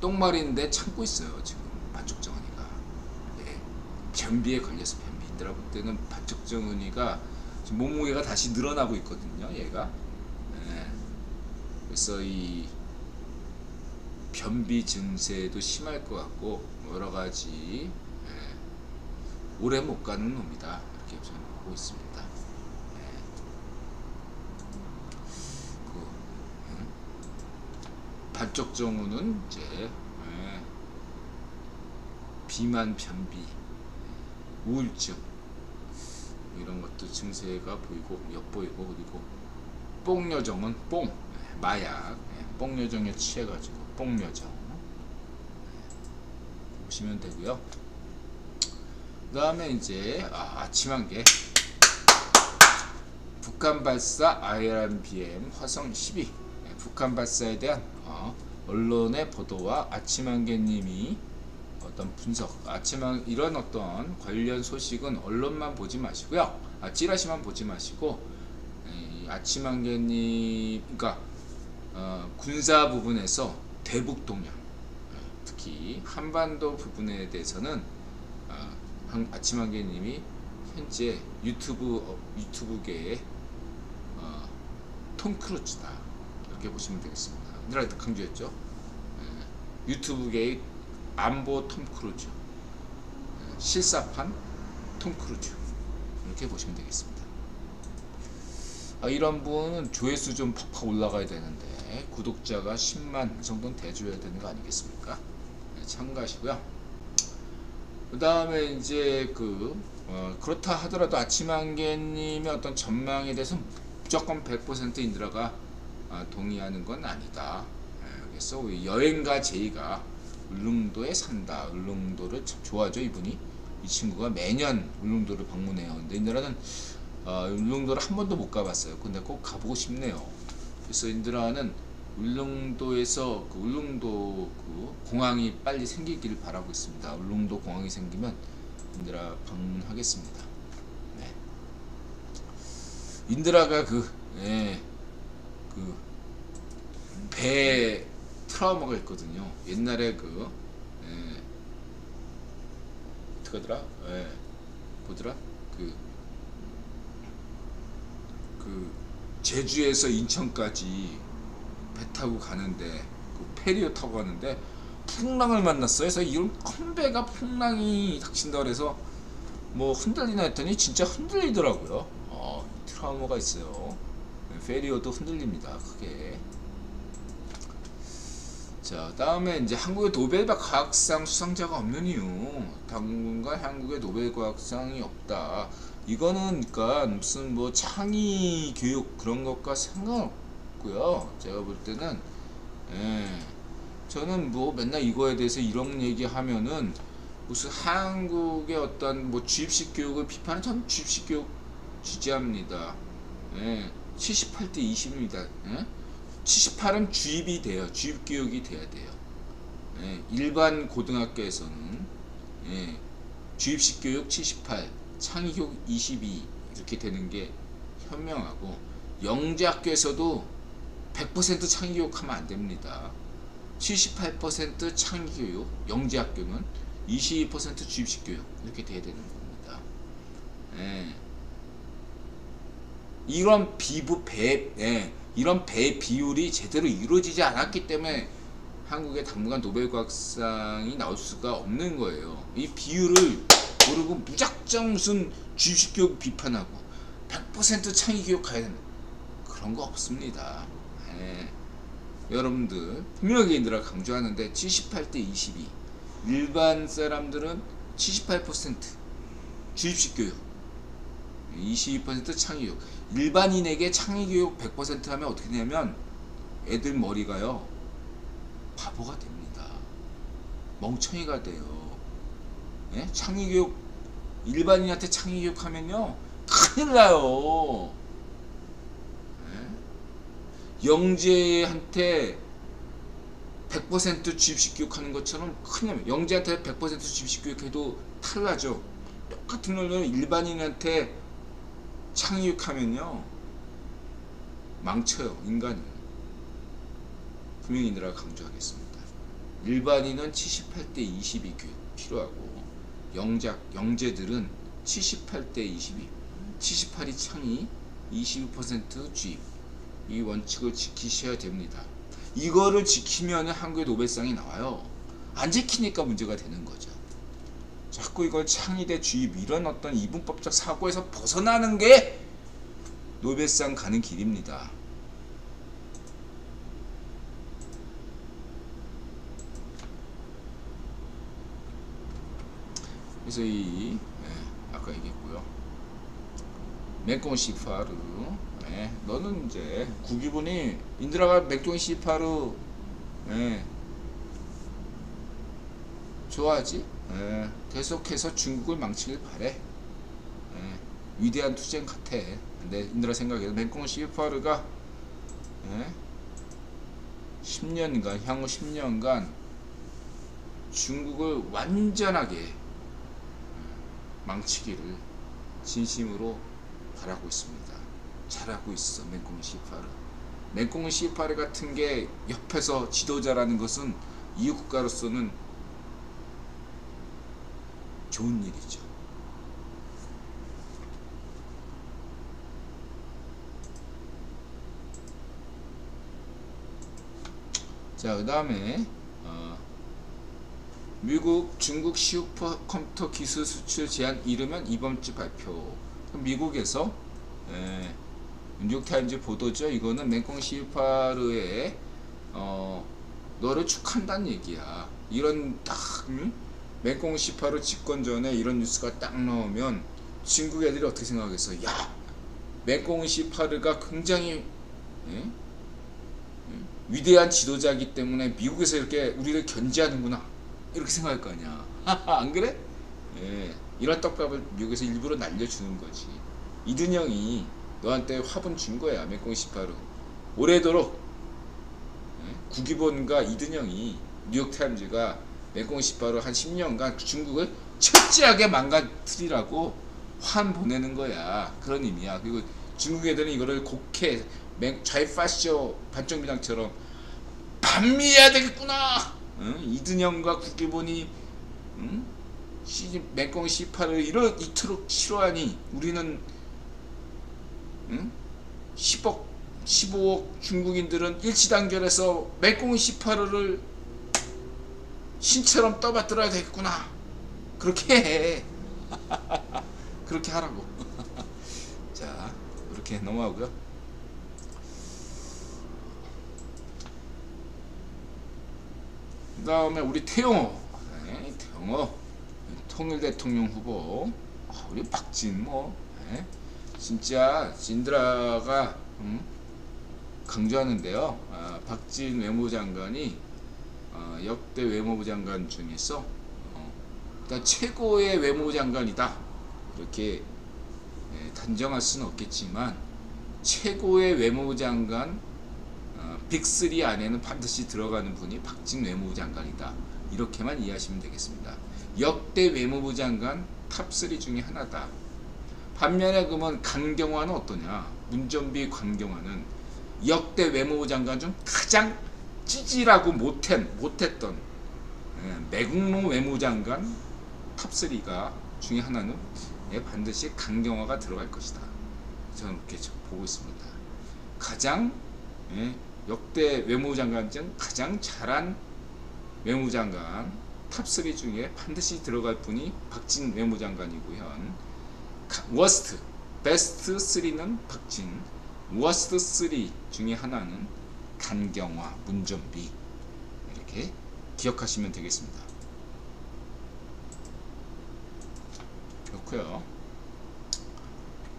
똥 마린데 참고 있어요. 지금 반쪽 정은이가. 변비에 걸려서 변비. 인드라 볼 때는 반쪽 정은이가 지금 몸무게가 다시 늘어나고 있거든요. 얘가. 그래서 이 변비 증세도 심할 것 같고 여러 가지 오래 못 가는 놈이다. 이렇게 저는 보고 있습니다. 반쪽 정우는 이제 비만, 변비, 우울증 이런 것도 증세가 보이고 엿보이고 그리고 뽕여정은 마약 뽕여정에 취해가지고 뽕여정 보시면 되고요. 그 다음에 이제 아침 한개 북한 발사 IRBM 화성 12 북한 발사에 대한 언론의 보도와 아침 한개님이 어떤 분석, 이런 어떤 관련 소식은 언론만 보지 마시고요. 찌라시만 보지 마시고 아침 한개님 그러니까 군사 부분에서 대북 동향, 특히 한반도 부분에 대해서는 아침 한개님이 현재 유튜브계의 톰 크루즈다. 이렇게 보시면 되겠습니다. 인드라 강조했죠. 유튜브계의 안보 톰 크루즈, 실사판 톰 크루즈, 이렇게 보시면 되겠습니다. 이런 분은 조회수 좀 팍팍 올라가야 되는데 구독자가 10만 정도는 돼줘야 되는 거 아니겠습니까? 참고하시고요. 그 다음에 이제 그렇다 하더라도 아침안개님의 어떤 전망에 대해서 무조건 100% 인드라가 동의하는 건 아니다. 그래서 여행가 제이가 울릉도에 산다. 울릉도를 참 좋아하죠, 이분이. 이 친구가 매년 울릉도를 방문해요. 근데 인드라는 울릉도를 한 번도 못 가봤어요. 근데 꼭 가보고 싶네요. 그래서 인드라는 울릉도에서 울릉도 공항이 빨리 생기기를 바라고 있습니다. 울릉도 공항이 생기면 인드라 방문하겠습니다. 네. 인드라가 배 트라우마가 있거든요. 옛날에 어떡하더라? 뭐더라? 제주에서 인천까지 배 타고 가는데 페리어 타고 가는데 풍랑을 만났어요. 그래서 이런 큰 배가 풍랑이 닥친다 그래서 뭐 흔들리나 했더니 진짜 흔들리더라고요. 트라우마가 있어요. 페리어도 흔들립니다, 크게. 자, 다음에 이제 한국의 노벨 과학상 수상자가 없는 이유. 당분간 한국의 노벨 과학상이 없다. 이거는 그러니까 무슨 뭐 창의 교육 그런 것과 상관없고요. 제가 볼 때는 저는 뭐 맨날 이거에 대해서 이런 얘기하면은 무슨 한국의 어떤 뭐 주입식 교육을 비판은 전 주입식 교육 지지합니다. 78대 20입니다. 78은 주입이 돼요. 주입 교육이 돼야 돼요. 일반 고등학교에서는 주입식 교육 78, 창의 교육 22 이렇게 되는 게 현명하고, 영재학교에서도 100% 창의 교육하면 안 됩니다. 78% 창의 교육, 영재학교는 22% 주입식 교육 이렇게 돼야 되는 겁니다. 이런 배 비율이 제대로 이루어지지 않았기 때문에 한국의 당분간 노벨 과학상이 나올 수가 없는 거예요. 이 비율을 모르고 무작정 무슨 주입식 교육 비판하고 100% 창의 교육 가야 된다, 그런 거 없습니다. 여러분들 분명히 인드라 강조하는데 78대 22, 일반 사람들은 78% 주입식 교육, 22% 창의 교육. 일반인에게 창의 교육 100% 하면 어떻게 되냐면 애들 머리가요 바보가 됩니다. 멍청이가 돼요. 창의 교육, 일반인한테 창의 교육 하면요 큰일 나요. 영재한테 100% 주입식 교육하는 것처럼 큰일, 영재한테 100% 주입식 교육해도 탈나죠. 똑같은 걸로 일반인한테 창의 교육하면요 망쳐요, 인간이. 분명히 인드라가 강조하겠습니다. 일반인은 78대 22 교육 필요하고, 영재들은 78대 22, 78이 창의, 22% 주입, 이 원칙을 지키셔야 됩니다. 이거를 지키면 한국의 노벨상이 나와요. 안 지키니까 문제가 되는 거죠. 자꾸 이걸 창의 대 주입 이런 어떤 이분법적 사고에서 벗어나는 게 노벨상 가는 길입니다. 그래서 아까 얘기했고요. 맹꽁 시파르, 너는 이제 구기분이 인드라가 맹꽁 시파르 좋아하지? 계속해서 중국을 망치길 바래. 위대한 투쟁 같아. 근데 인드라 생각에는 맹꽁 시파르가 10년간, 향후 10년간 중국을 완전하게 망치기를 진심으로 바라고 있습니다. 잘하고 있어, 맹꽁 시파르. 맹꽁 시파르 같은 게 옆에서 지도자라는 것은 이웃 국가로서는 좋은 일이죠. 자, 그 다음에 미국, 중국 슈퍼컴퓨터 기술 수출 제한 이르면 이번 주 발표. 미국에서 뉴욕타임즈 보도죠. 이거는 맹꽁 시파르의 너를 축한다는 얘기야. 이런 딱 맹꽁 시파르 집권 전에 이런 뉴스가 딱 나오면 중국 애들이 어떻게 생각하겠어? 야, 맹꽁 시파르가 굉장히 위대한 지도자이기 때문에 미국에서 이렇게 우리를 견제하는구나, 이렇게 생각할 거 아니야. 안 그래? 이런 떡밥을 미국에서 일부러 날려주는 거지. 이든영이 너한테 화분 준 거야. 맹꽁 시파르 오래도록 구기본과 이든영이 뉴욕타임즈가 맹꽁 시파르 한 10년간 중국을 철저하게 망가뜨리라고 환 보내는 거야. 그런 의미야. 그리고 중국 애들은 이거를 곡해 좌이파쇼 반정비당처럼 반미해야 되겠구나. 이든영과 국기본이 맹꽁 시파를 이토록 싫어하니 우리는 10억 15억 중국인들은 일치단결해서 맹꽁 시파를 신처럼 떠받들어야 되겠구나. 그렇게 해. 그렇게 하라고. 자, 이렇게 넘어가고요. 그 다음에 우리 태영호, 태영호 통일대통령 후보. 우리 박진 진짜 진드라가 강조하는데요. 박진 외무장관이 역대 외무부 장관 중에서 일단 최고의 외무부 장관이다, 이렇게 단정할 수는 없겠지만 최고의 외무부 장관 빅3 안에는 반드시 들어가는 분이 박진 외무부 장관이다, 이렇게만 이해하시면 되겠습니다. 역대 외무부 장관 탑3 중에 하나다. 반면에 그러면 강경화는 어떠냐? 문전비 강경화는 역대 외무부 장관 중 가장 찌질하고 못했던 매국노 외무장관 탑3가 중에 하나는 반드시 강경화가 들어갈 것이다. 저는 그렇게 보고 있습니다. 가장 역대 외무장관 중 가장 잘한 외무장관 탑3 중에 반드시 들어갈 분이 박진 외무장관이고요. 워스트, 베스트 3는 박진, 워스트 3 중에 하나는 강경화, 문전비, 이렇게 기억하시면 되겠습니다. 그렇고요.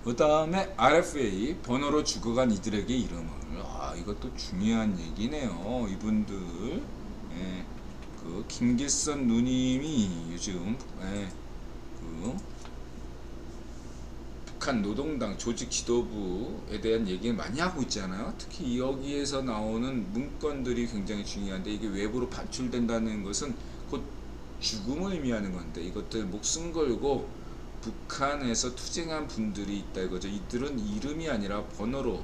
그 다음에 RFA 번호로 죽어간 이들에게 이름을. 이것도 중요한 얘기네요. 이분들 그 김길선 누님이 요즘 북한 노동당 조직 지도부에 대한 얘기를 많이 하고 있잖아요. 특히 여기에서 나오는 문건들이 굉장히 중요한데, 이게 외부로 반출된다는 것은 곧 죽음을 의미하는 건데, 이것들 목숨 걸고 북한에서 투쟁한 분들이 있다 이거죠. 이들은 이름이 아니라 번호로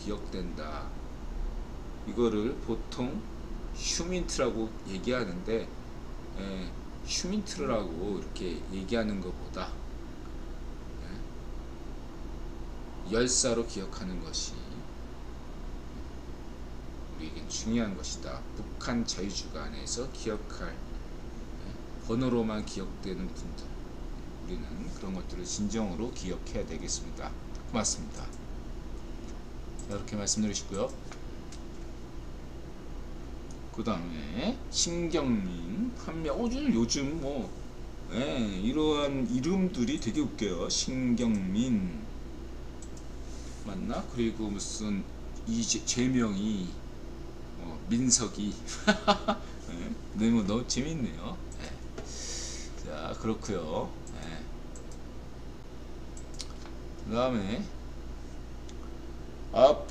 기억된다. 이거를 보통 휴민트라고 얘기하는데, 휴민트라고 이렇게 얘기하는 것보다 열사로 기억하는 것이 우리에겐 중요한 것이다. 북한 자유주간에서 기억할 번호로만 기억되는 분들, 우리는 그런 것들을 진정으로 기억해야 되겠습니다. 고맙습니다. 이렇게 말씀드리시고요. 그 다음에 신경민, 한명, 요즘 이러한 이름들이 되게 웃겨요. 신경민 맞나? 그리고 무슨 제명이 민석이 너무 재밌네요. 자, 그렇고요. 그 다음에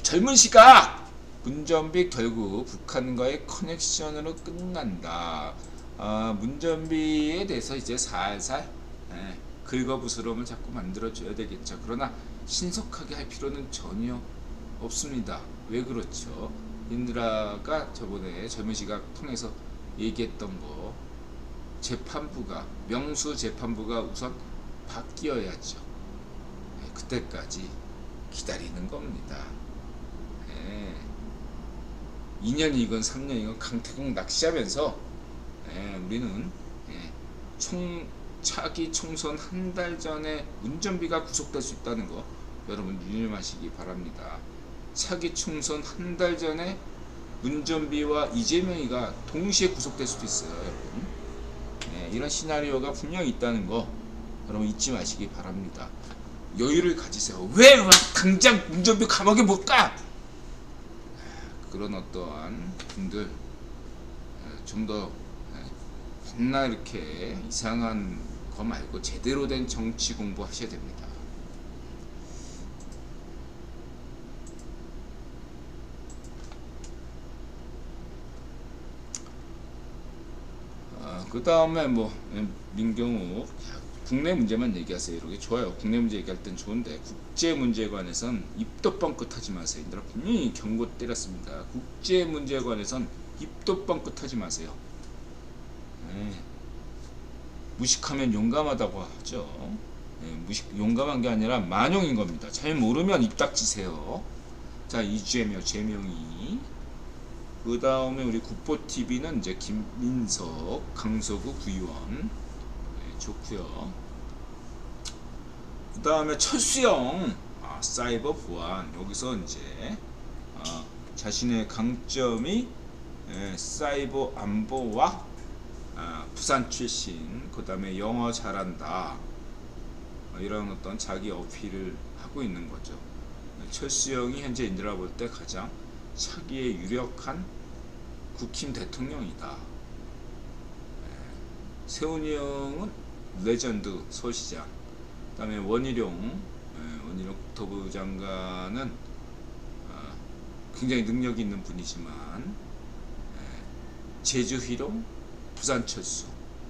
젊은 시각, 문전비 결국 북한과의 커넥션으로 끝난다. 문전비에 대해서 이제 살살 긁어부스럼을 자꾸 만들어줘야 되겠죠. 그러나 신속하게 할 필요는 전혀 없습니다. 왜 그렇죠? 인드라가 저번에 젊은 시각 통해서 얘기했던 거, 재판부가, 명수 재판부가 우선 바뀌어야죠. 그때까지 기다리는 겁니다. 2년이건 3년이건 강태공 낚시하면서 우리는 차기 총선 한 달 전에 운전비가 구속될 수 있다는 거 여러분 유념하시기 바랍니다. 차기 총선 한 달 전에 운전비와 이재명이가 동시에 구속될 수도 있어요, 여러분. 이런 시나리오가 분명히 있다는 거 여러분 잊지 마시기 바랍니다. 여유를 가지세요. 왜 당장 운전비 감옥에 못 가? 그런 어떠한 분들 좀 더 겁나 이렇게 이상한 거 말고 제대로 된 정치 공부 하셔야 됩니다. 그 다음에 뭐 민경욱 국내 문제만 얘기하세요. 이렇게 좋아요. 국내 문제 얘기할 땐 좋은데 국제 문제에 관해선 입도 뻥끗하지 마세요. 얘들아 분명히 경고 때렸습니다. 국제 문제에 관해선 입도 뻥끗하지 마세요. 무식하면 용감하다고 하죠. 용감한 게 아니라 만용인 겁니다. 잘 모르면 입 닥치세요. 자, 이재명 재명이 그 다음에 우리 국보TV는 이제 김민석 강서구 구의원 좋고요. 그 다음에 철수영 사이버 보안 여기서 이제 자신의 강점이 사이버 안보와 부산 출신 그 다음에 영어 잘한다 이런 어떤 자기 어필을 하고 있는 거죠. 철수영이 현재 인들아 볼 때 가장 차기에 유력한 국힘 대통령이다. 세훈이 형은 레전드 서울시장, 그 다음에 원희룡 국토부 장관은 굉장히 능력이 있는 분이지만 제주희룡, 부산철수,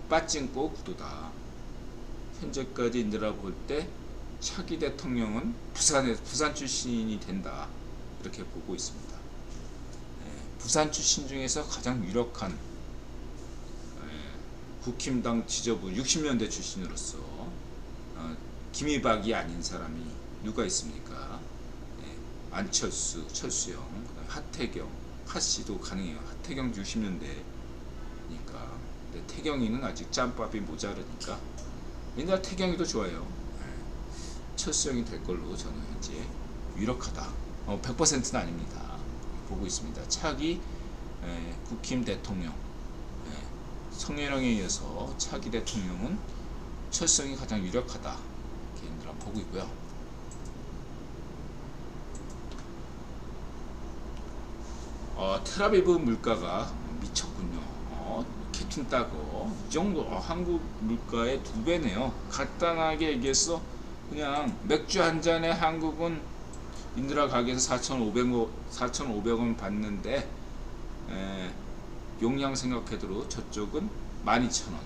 빠찡꼬 구도다. 현재까지 인들아 볼 때 차기 대통령은 부산 출신이 된다. 이렇게 보고 있습니다. 부산 출신 중에서 가장 유력한 국힘당 지저분 60년대 출신으로서 김이박이 아닌 사람이 누가 있습니까? 안철수, 철수영, 그다음에 하태경, 하씨도 가능해요. 하태경 60년대니까. 근데 태경이는 아직 짬밥이 모자르니까 옛날 태경이도 좋아요. 철수영이 될 걸로 저는 현재 유력하다. 100%는 아닙니다. 보고 있습니다. 차기 국힘 대통령 성현영에 이어서 차기 대통령은 철수영이 가장 유력하다. 개인들 한번 보고 있고요. 텔아비브 물가가 미쳤군요. 개퉁 따고 이 정도 한국 물가의 2배네요. 간단하게 얘기해서 그냥 맥주 한 잔에 한국은 인드라 가게에서 4,500원 받는데 용량 생각해도 저쪽은 12,000원.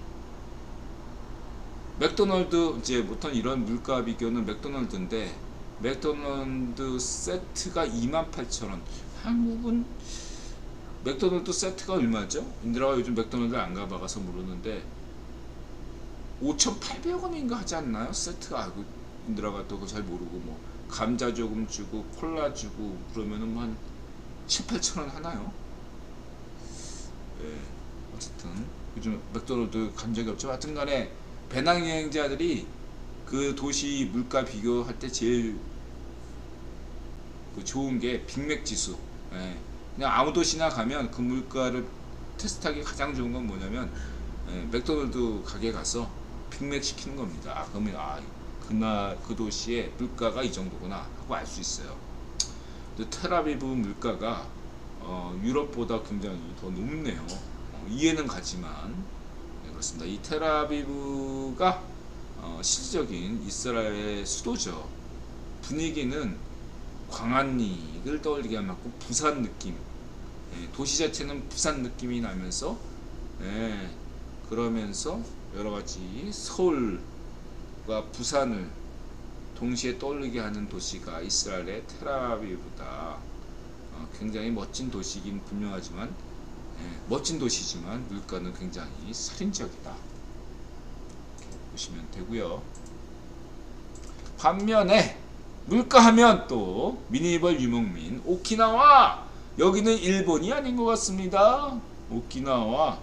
맥도날드 이제 보통 이런 물가 비교는 맥도날드인데 맥도날드 세트가 28,000원. 한국은 맥도날드 세트가 얼마죠? 인드라가 요즘 맥도날드 안 가봐서 모르는데 5,800원인가 하지 않나요? 세트가. 인드라가 또 잘 모르고 뭐 감자 조금 주고 콜라 주고 그러면은 한 7,000~8,000원 하나요? 어쨌든 요즘 맥도날드 간 적이 없죠. 하여튼 간에 배낭여행자들이 그 도시 물가 비교할 때 제일 좋은 게 빅맥 지수. 그냥 아무 도시나 가면 그 물가를 테스트하기 가장 좋은 건 뭐냐면 맥도날드 가게 가서 빅맥 시키는 겁니다. 그러면 그 도시의 물가가 이 정도구나 하고 알 수 있어요. 근데 텔아비브 물가가 유럽보다 굉장히 더 높네요. 이해는 가지만 그렇습니다. 이 텔아비브가 실질적인 이스라엘의 수도죠. 분위기는 광안리를 떠올리게 하고 부산 느낌, 도시 자체는 부산 느낌이 나면서 그러면서 여러가지 서울과 부산을 동시에 떠올리게 하는 도시가 이스라엘의 텔아비브다. 굉장히 멋진 도시이긴 분명하지만 멋진 도시지만 물가는 굉장히 살인적이다. 이렇게 보시면 되고요. 반면에 물가 하면 또 미니벌 유목민 오키나와 여기는 일본이 아닌 것 같습니다. 오키나와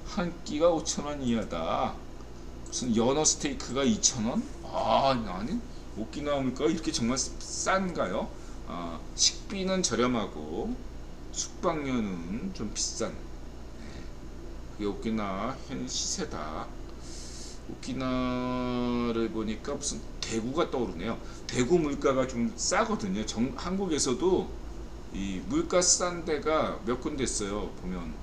한 끼가 5,000원 이하다. 무슨 연어 스테이크가 2,000원? 아니 오키나와 물가가 이렇게 정말 싼가요? 식비는 저렴하고 숙박료는 좀 비싼, 그게 오키나와 현 시세다. 오키나와를 보니까 무슨 대구가 떠오르네요. 대구 물가가 좀 싸거든요. 한국에서도 이 물가 싼 데가 몇 군데 있어요. 보면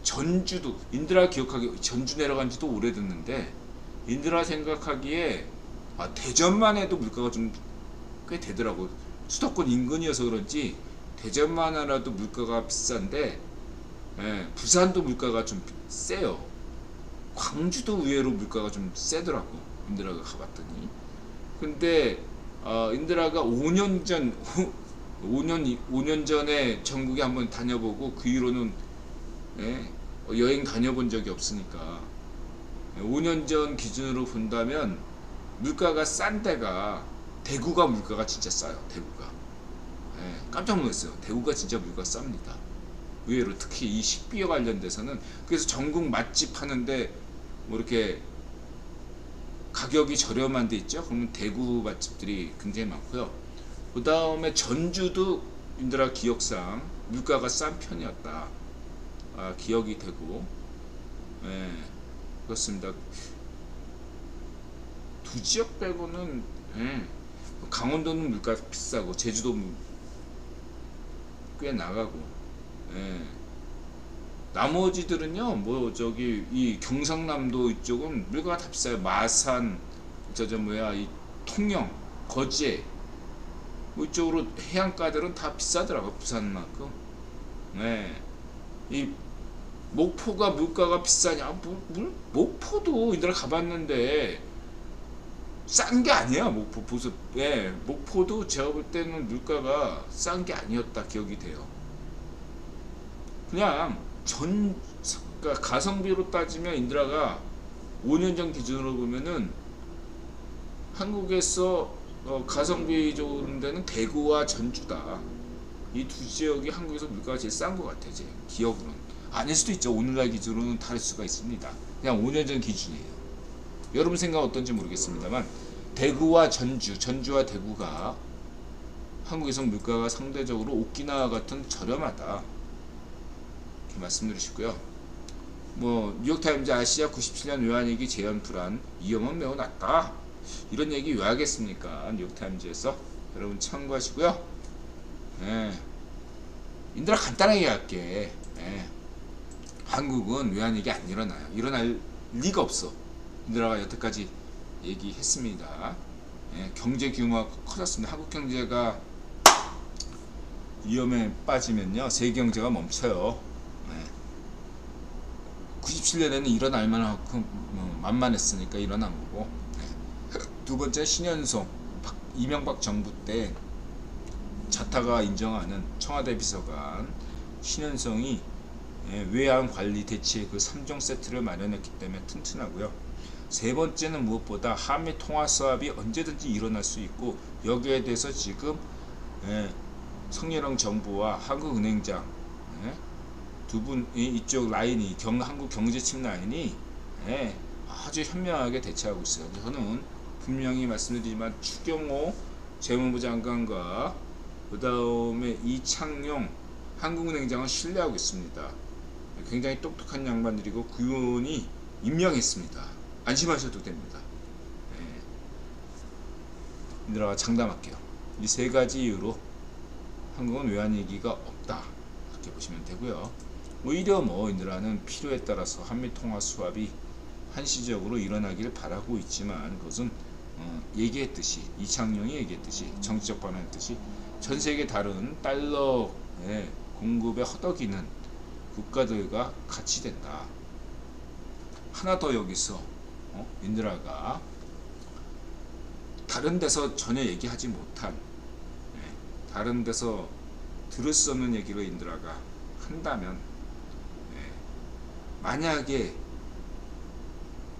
전주도, 인드라 기억하기, 전주 내려간 지도 오래됐는데 인드라 생각하기에 대전만 해도 물가가 좀 꽤 되더라고. 수도권 인근이어서 그런지 대전만 하나도 물가가 비싼데, 부산도 물가가 좀 세요. 광주도 의외로 물가가 좀 세더라고, 인드라가 가봤더니. 근데 인드라가 5년 전 5년 전에 전국에 한번 다녀보고 그 이후로는 여행 다녀본 적이 없으니까 5년 전 기준으로 본다면 물가가 싼 데가 대구가 물가가 진짜 싸요. 대구가 깜짝 놀랐어요. 대구가 진짜 물가 쌉니다. 의외로 특히 이 식비와 관련돼서는. 그래서 전국 맛집 하는데 뭐 이렇게 가격이 저렴한 데 있죠. 그러면 대구 맛집들이 굉장히 많고요. 그 다음에 전주도 인드라 기억상 물가가 싼 편이었다, 기억이 되고, 그렇습니다. 두 지역 빼고는 강원도는 물가 비싸고 제주도 꽤 나가고, 나머지들은요 뭐 저기 이 경상남도 이쪽은 물가가 다 비싸요. 마산, 이 통영, 거제 뭐 이쪽으로 해안가들은 다 비싸더라고요. 부산만큼. 이 목포가 물가가 비싸냐? 목포도 이들 가봤는데 싼 게 아니야. 목포 보습. 목포도 제가 볼 때는 물가가 싼 게 아니었다 기억이 돼요. 그냥 그러니까 가성비로 따지면 인드라가 5년 전 기준으로 보면은 한국에서 가성비 좋은 데는 대구와 전주다. 이 두 지역이 한국에서 물가가 제일 싼 것 같아. 제 기억으로는. 아닐 수도 있죠. 오늘날 기준으로는 다를 수가 있습니다. 그냥 5년 전 기준이에요. 여러분 생각 어떤지 모르겠습니다만 대구와 전주와 대구가 한국에서 물가가 상대적으로 오키나와 같은 저렴하다, 이렇게 말씀드리시고요. 뭐 뉴욕타임즈 아시아 97년 외환위기 재현 불안 위험은 매우 낮다, 이런 얘기 왜 하겠습니까? 뉴욕타임즈에서 여러분 참고하시고요. 인드라 간단하게 할게. 한국은 외환위기 안 일어나요. 일어날 리가 없어. 인드라가 여태까지 얘기했습니다. 경제 규모가 커졌습니다. 한국 경제가 위험에 빠지면요 세계 경제가 멈춰요. 97년에는 일어날 만큼 만만했으니까 일어난 거고. 두 번째, 신현송 이명박 정부 때 자타가 인정하는 청와대 비서관 신현송이 외환 관리 대책 그 3종 세트를 마련했기 때문에 튼튼하고요. 세 번째는 무엇보다 한미 통화 수합이 언제든지 일어날 수 있고, 여기에 대해서 지금 성렬영 정부와 한국은행장 두 분이 이쪽 라인이 한국 경제침 라인이 아주 현명하게 대처하고 있어요. 저는 분명히 말씀드리지만 추경호 재무부 장관과 그 다음에 이창용 한국은행장은 신뢰하고 있습니다. 굉장히 똑똑한 양반들이고 그분이 임명했습니다. 안심하셔도 됩니다. 인드라가 장담할게요. 이 세 가지 이유로 한국은 외환위기가 없다, 이렇게 보시면 되고요. 오히려 인드라는 필요에 따라서 한미 통화 수합이 한시적으로 일어나기를 바라고 있지만, 그것은 얘기했듯이, 이창용이 얘기했듯이, 정치적 반응했듯이 전 세계 다른 달러 공급에 허덕이는 국가들과 같이 된다. 하나 더 여기서 인드라가 다른 데서 전혀 얘기하지 못한, 다른 데서 들을 수 없는 얘기를 인드라가 한다면, 만약에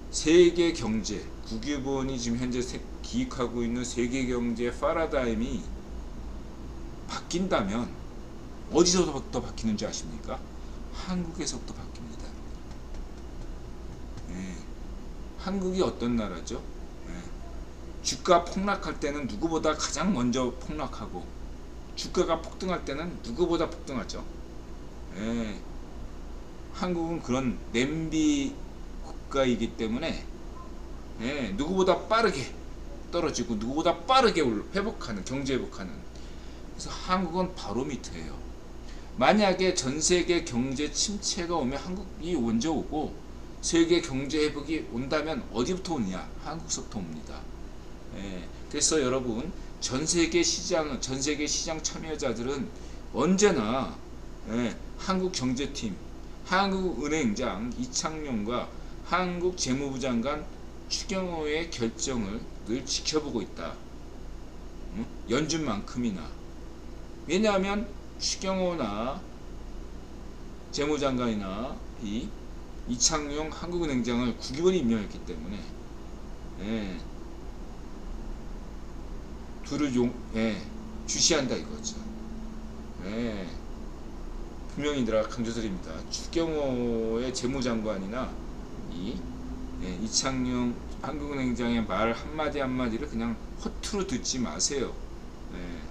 세계 경제, 국유본이 지금 현재 기획하고 있는 세계 경제 파라다임이 바뀐다면 어디서부터 바뀌는지 아십니까? 한국에서부터 바뀝니다. 예. 한국이 어떤 나라죠? 예. 주가 폭락할 때는 누구보다 가장 먼저 폭락하고, 주가가 폭등할 때는 누구보다 폭등하죠. 예. 한국은 그런 냄비 국가이기 때문에, 예, 누구보다 빠르게 떨어지고 누구보다 빠르게 회복하는, 경제 회복하는. 그래서 한국은 바로미터예요. 만약에 전세계 경제 침체가 오면 한국이 먼저 오고, 세계 경제 회복이 온다면 어디부터 오느냐? 한국서부터 옵니다. 예, 그래서 여러분, 전세계 시장 참여자들은 언제나, 예, 한국경제팀, 한국은행장 이창용과 한국재무부 장관 추경호의 결정을 늘 지켜보고 있다. 연준만큼이나. 왜냐하면 추경호나 재무장관이나 이창용 한국은행장을 국익원이 임명했기 때문에, 예, 둘을 주시한다 이거죠. 예, 분명히 내가 강조드립니다. 추경호의 재무장관이나 이창용 한국은행장의 말 한마디 한마디를 그냥 허투루 듣지 마세요. 예,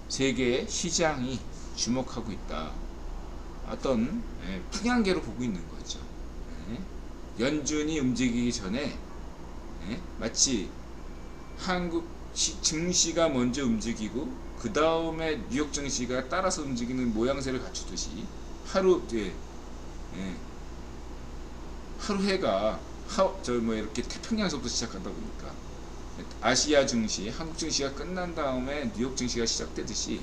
세계 시장이 주목하고 있다. 어떤 풍향계로 보고 있는 거죠. 연준이 움직이기 전에 마치 한국 증시가 먼저 움직이고 그 다음에 뉴욕 증시가 따라서 움직이는 모양새를 갖추듯이 하루 해가 이렇게 태평양에서부터 시작하다 보니까 아시아 증시, 한국 증시가 끝난 다음에 뉴욕 증시가 시작되듯이,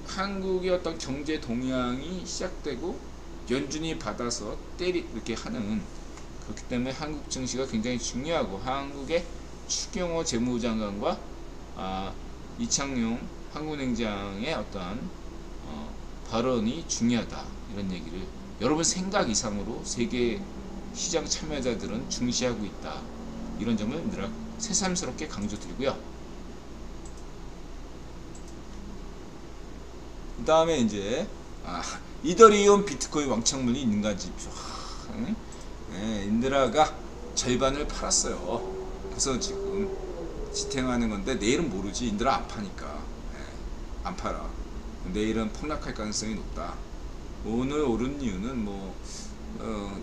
한국의 어떤 경제 동향이 시작되고 연준이 받아서 이렇게 하는, 그렇기 때문에 한국 증시가 굉장히 중요하고, 한국의 추경호 재무장관과 이창용 한국은행장의 어떠한 발언이 중요하다, 이런 얘기를 여러분 생각 이상으로 세계 시장 참여자들은 중시하고 있다, 이런 점을 늘 새삼스럽게 강조드리고요. 그 다음에 이제 이더리움 비트코인 왕창물이 인간지표. 인드라가 절반을 팔았어요. 그래서 지금 지탱하는 건데, 내일은 모르지. 인드라 안 파니까. 안 팔아. 내일은 폭락할 가능성이 높다. 오늘 오른 이유는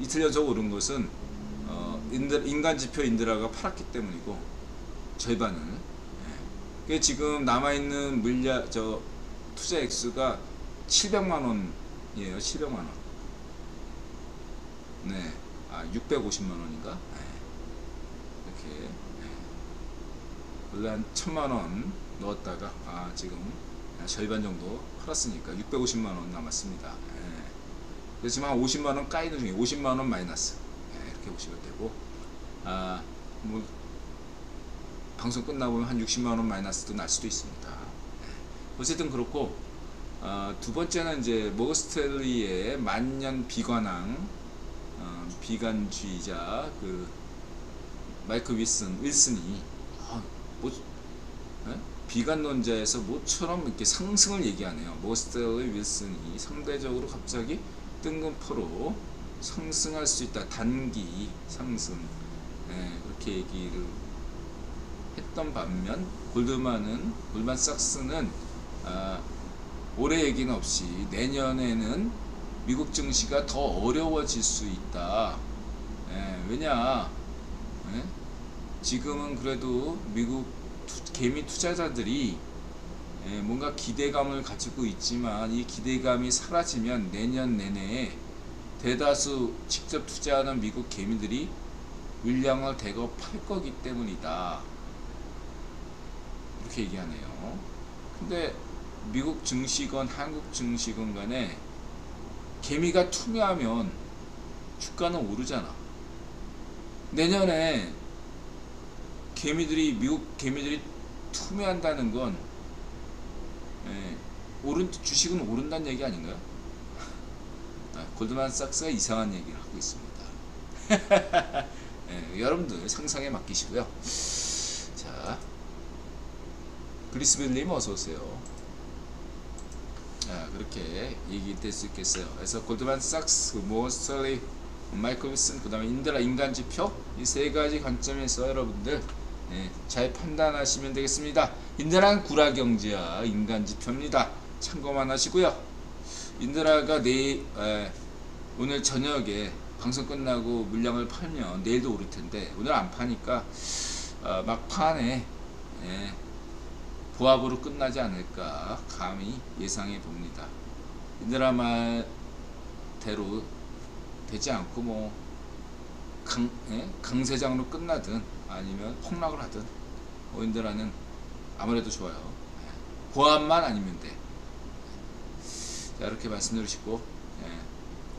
이틀 연속 오른 것은 인간지표 인드라가 팔았기 때문이고, 절반은. 지금 남아있는 투자 액수가 700만원이에요. 700만원. 네. 650만원인가? 이렇게. 원래 한 1000만원 넣었다가, 지금 절반 정도 팔았으니까 650만원 남았습니다. 그래서 지금 한 50만원 까이는 중에 50만원 마이너스. 이렇게 보시면 되고, 방송 끝나보면 한 60만원 마이너스도 날 수도 있습니다. 어쨌든 그렇고, 두 번째는 이제 모거스텔리의 만년 비관왕, 비관주의자 마이클 윌슨이 비관론자에서 모처럼 이렇게 상승을 얘기하네요. 모거스텔리 윌슨이 상대적으로 갑자기 뜬금포로 상승할 수 있다, 단기 상승, 그렇게 얘기를 했던 반면, 골드만삭스는 올해 얘기는 없이 내년에는 미국 증시가 더 어려워질 수 있다. 왜냐, 지금은 그래도 미국 개미 투자자들이 뭔가 기대감을 가지고 있지만, 이 기대감이 사라지면 내년 내내 대다수 직접 투자하는 미국 개미들이 물량을 대거 팔 거기 때문이다, 이렇게 얘기하네요. 근데 미국 증시건 한국 증시건 간에 개미가 투매하면 주가는 오르잖아. 내년에 미국 개미들이 투매한다는 건 주식은 오른다는 얘기 아닌가요? 골드만삭스가 이상한 얘기를 하고 있습니다. 여러분들 상상에 맡기시고요. 자, 그리스빌님 어서오세요. 그렇게 얘기될 수 있겠어요. 그래서 골드만삭스, 모어스터리, 마이클 윌슨, 그 다음에 인드라 인간지표, 이 세 가지 관점에서 여러분들 잘 판단하시면 되겠습니다. 인드라는 구라경제야 인간지표입니다. 참고만 하시고요. 인드라가 오늘 저녁에 방송 끝나고 물량을 팔면 내일도 오를 텐데 오늘 안 파니까 막판에 보합으로 끝나지 않을까 감히 예상해 봅니다. 인드라 말대로 되지 않고 뭐 강세장으로 끝나든 아니면 폭락을 하든 인드라는 아무래도 좋아요. 보합만 아니면 돼. 자, 이렇게 말씀드리시고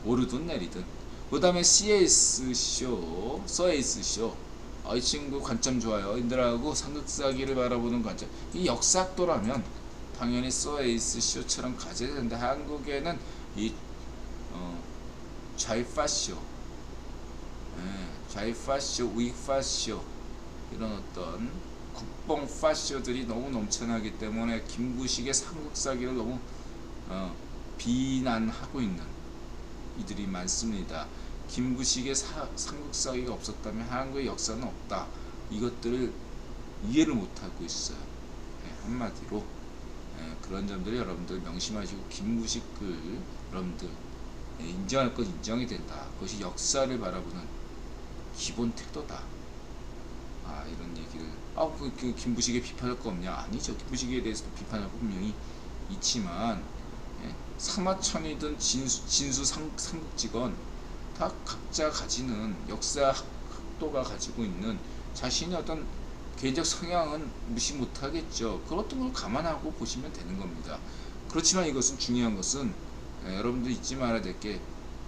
오르든 내리든. 그 다음에 CS쇼, 서에이스쇼. 이 친구 관점 좋아요. 인드라하고 삼극사기를 바라보는 관점. 이 역삭도라면 당연히 서에이스쇼처럼 가져야 되는데 한국에는 이 좌이파쇼, 좌이파쇼, 우익파쇼 이런 어떤 국뽕파쇼들이 너무 넘쳐나기 때문에 김구식의 삼국사기를 너무 비난하고 있는 이들이 많습니다. 김구식의 삼국사기가 없었다면 한국의 역사는 없다. 이것들을 이해를 못하고 있어요. 한마디로 그런 점들을 여러분들 명심하시고 김구식 글 여러분들 인정할 것 인정이 된다. 그것이 역사를 바라보는 기본 태도다. 이런 얘기를 그 김부식에 비판할 거 없냐? 아니죠. 김부식에 대해서도 비판할 거 분명히 있지만 사마천이든 진수 삼국지건 다 각자 가지는 역사 학도가 가지고 있는 자신의 어떤 개인적 성향은 무시 못하겠죠. 그런 걸 감안하고 보시면 되는 겁니다. 그렇지만 이것은 중요한 것은 여러분들 잊지 말아야 될 게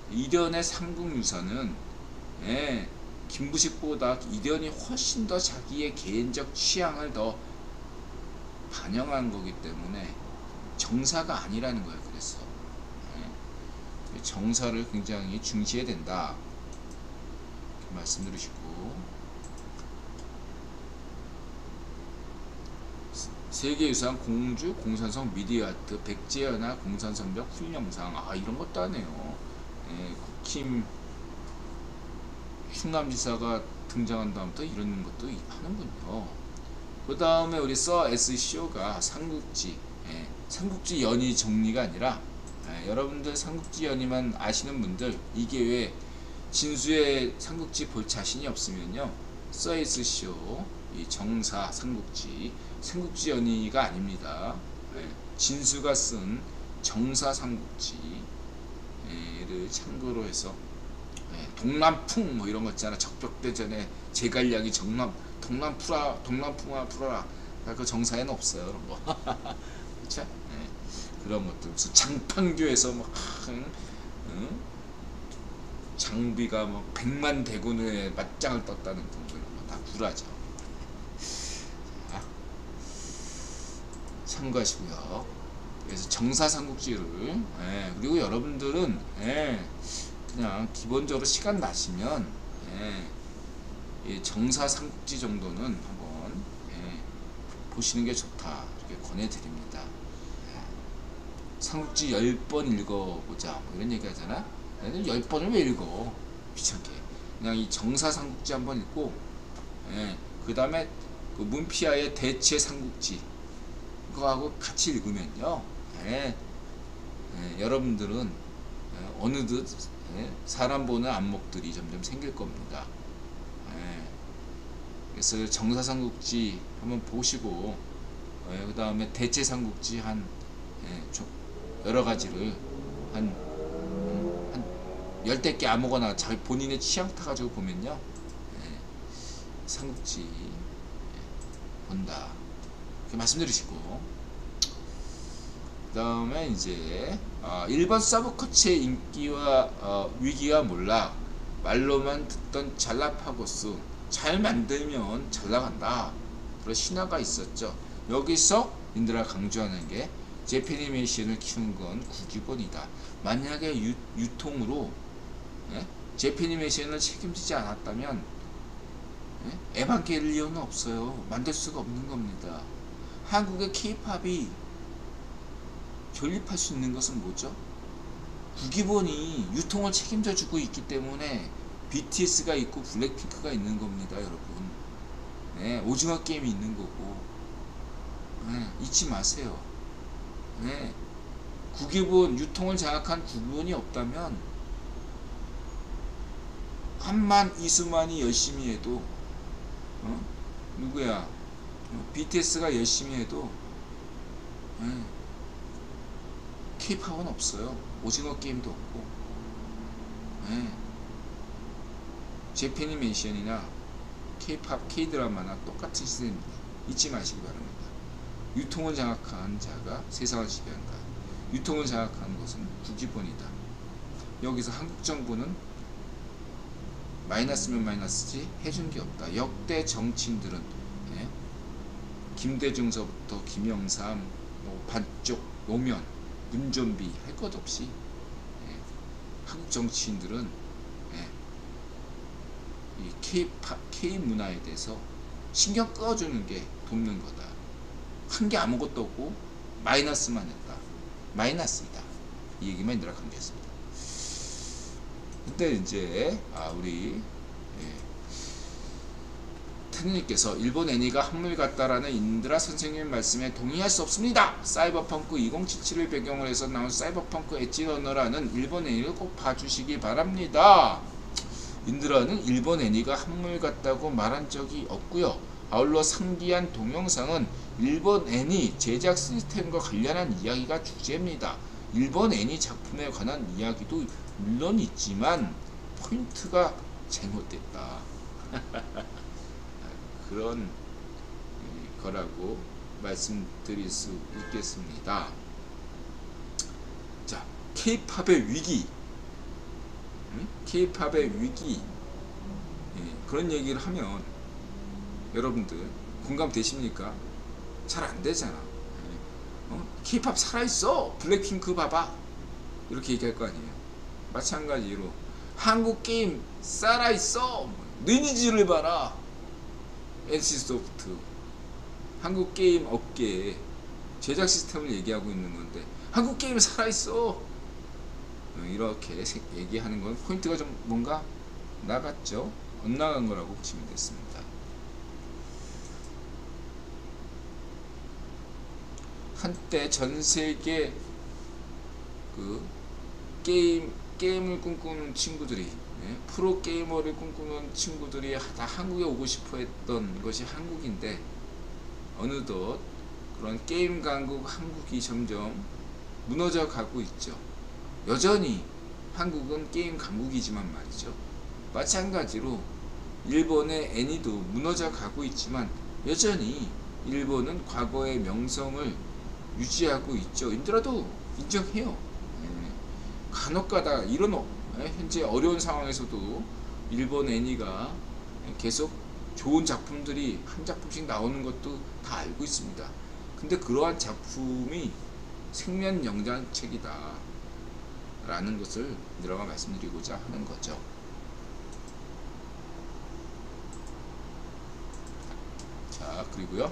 이련의 삼국유사는 김부식보다 이련이 훨씬 더 자기의 개인적 취향을 더 반영한 거기 때문에 정사가 아니라는 거예요. 그래서 정사를 굉장히 중시해야 된다 이렇게 말씀드리시고, 세계유산 공주, 공산성 미디어아트, 백제연화, 공산성벽, 훈영상 이런 것도 하네요. 국힘 충남지사가 등장한 다음부터 이런 것도 하는군요. 그 다음에 우리 SCO가 삼국지, 삼국지 연의 정리가 아니라 여러분들 삼국지 연의만 아시는 분들 이게 왜 진수의 삼국지 볼 자신이 없으면요, SCO 이 정사 삼국지 삼국지 연의가 아닙니다. 진수가 쓴 정사 삼국지를 참고로 해서 동남풍 뭐 이런 거 있잖아. 적벽대전에 제갈량이 동남풍아 풀어라. 그 정사에는 없어요 그런 거. 그렇죠? 그런 것들 무슨 장판교에서 막 장비가 뭐 100만 대군의 맞짱을 떴다는 거 이런 거 다 구라죠. 자, 참고하시고요. 그래서 정사삼국지를 그리고 여러분들은 그냥 기본적으로 시간 나시면 정사삼국지 정도는 한번 보시는 게 좋다 이렇게 권해드립니다. 삼국지 10번 읽어보자 뭐 이런 얘기 하잖아. 10번을 왜 읽어 귀찮게. 그냥 이 정사삼국지 한번 읽고 그 다음에 그 문피아의 대체 삼국지 그거하고 같이 읽으면요 여러분들은 어느덧 사람 보는 안목들이 점점 생길 겁니다. 그래서 정사삼국지 한번 보시고 그 다음에 대체삼국지 한 여러 가지를 한 10대 개 아무거나 자기 본인의 취향 타가지고 보면요 삼국지 본다 이렇게 말씀드리시고, 그 다음에 이제 1번 서브커츠의 인기와 위기와 몰락, 말로만 듣던 잘라파고스, 잘 만들면 잘 나간다 그런 신화가 있었죠. 여기서 인드라 강조하는 게 재패니메이션을 키운 건 국유본이다. 만약에 유통으로 재패니메이션을 책임지지 않았다면 에반게리온은 없어요. 만들 수가 없는 겁니다. 한국의 K-팝이 존립할 수 있는 것은 뭐죠? 구기본이 유통을 책임져 주고 있기 때문에 BTS가 있고 블랙핑크가 있는 겁니다, 여러분. 네, 오징어 게임이 있는 거고. 네, 잊지 마세요. 네, 구기본, 유통을 장악한 구기본이 없다면 한만 이수만이 열심히 해도 누구야? BTS가 열심히 해도 K-팝은 없어요. 오징어 게임도 없고. 재패니메이션이나 K-팝, K-드라마나 똑같은 시대입니다. 잊지 마시기 바랍니다. 유통을 장악한 자가 세상을 지배한다. 유통을 장악하는 것은 구기본이다. 여기서 한국 정부는 마이너스면 마이너스지 해준 게 없다. 역대 정치인들은 김대중서부터 김영삼, 반쪽, 노무현, 문존비 할 것 없이 한국 정치인들은 이 K-팝, K-문화에 대해서 신경 꺼주는 게 돕는 거다. 한 게 아무것도 없고 마이너스만 했다. 마이너스이다. 이 얘기만 늘어감겼습니다. 근데 이제 우리 테니님께서 일본 애니가 한물 같다라는 인드라 선생님 말씀에 동의할 수 없습니다. 사이버펑크 2077을 배경으로 해서 나온 사이버펑크 엣지러너라는 일본 애니를 꼭 봐주시기 바랍니다. 인드라는 일본 애니가 한물 같다고 말한 적이 없고요. 아울러 상기한 동영상은 일본 애니 제작 시스템과 관련한 이야기가 주제입니다. 일본 애니 작품에 관한 이야기도 물론 있지만 포인트가 잘못됐다. 그런 거라고 말씀드릴 수 있겠습니다. 자, K-팝의 위기, K-팝의 위기, 그런 얘기를 하면 여러분들 공감되십니까? 잘 안 되잖아. K-팝 살아있어, 블랙핑크 봐봐, 이렇게 얘기할 거 아니에요. 마찬가지로 한국 게임 살아있어, 리니지를 봐라, NC소프트. 한국 게임 업계의 제작 시스템을 얘기하고 있는 건데 한국 게임 살아있어, 이렇게 얘기하는 건 포인트가 좀 뭔가 나갔죠? 엇나간 거라고 보시면 됐습니다. 한때 전 세계 그 게임을 꿈꾸는 친구들이, 프로 게이머를 꿈꾸는 친구들이 다 한국에 오고 싶어 했던 것이 한국인데, 어느덧 그런 게임 강국 한국이 점점 무너져 가고 있죠. 여전히 한국은 게임 강국이지만 말이죠. 마찬가지로 일본의 애니도 무너져 가고 있지만 여전히 일본은 과거의 명성을 유지하고 있죠. 인더라도 인정해요. 간혹가다 이런 현재 어려운 상황에서도 일본 애니가 계속 좋은 작품들이 한 작품씩 나오는 것도 다 알고 있습니다. 근데 그러한 작품이 생면 영장책이다 라는 것을 내가 말씀드리고자 하는 거죠. 자, 그리고요,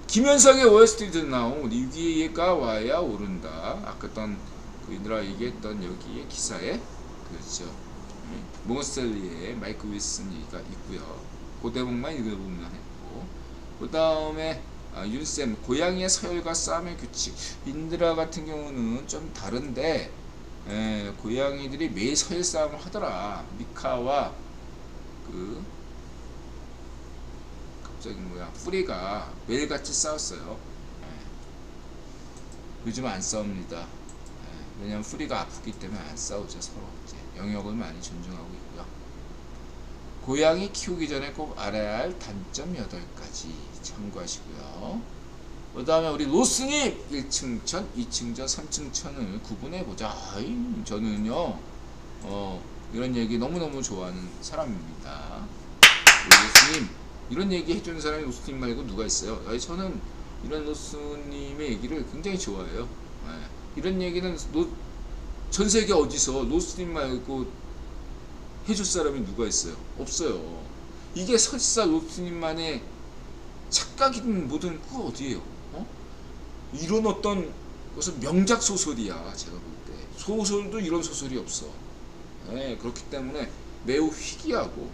김현석의 월스트리트 나온 리뷰가 와야 오른다. 아까 그 인드라 얘기했던 여기에 기사에, 그렇죠, 몬스터리의 마이크 윌슨 얘기가 있고요. 그 대목만 읽어보면 했고, 그 다음에 윤쌤 고양이의 서열과 싸움의 규칙. 인드라 같은 경우는 좀 다른데, 고양이들이 매일 서열 싸움을 하더라. 미카와 그 갑자기 뿌리가 매일같이 싸웠어요. 요즘 안 싸웁니다. 왜냐면 뿌리가 아프기 때문에 안 싸우죠. 서로 이제 영역을 많이 존중하고 있고요. 고양이 키우기 전에 꼭 알아야 할 단점 8가지 참고하시고요. 그 다음에 우리 로스님 1층 천, 2층 전, 3층 천을 구분해보자. 저는요 이런 얘기 너무너무 좋아하는 사람입니다. 로스님, 이런 얘기 해주는 사람이 로스님 말고 누가 있어요? 저는 이런 로스님의 얘기를 굉장히 좋아해요. 이런 얘기는 전 세계 어디서 로스님 말고 해줄 사람이 누가 있어요? 없어요. 이게 설사 로스님만의 착각이든 뭐든 그거 어디에요? 이런 어떤 것은 명작 소설이야. 제가 볼 때 소설도 이런 소설이 없어. 예, 그렇기 때문에 매우 희귀하고,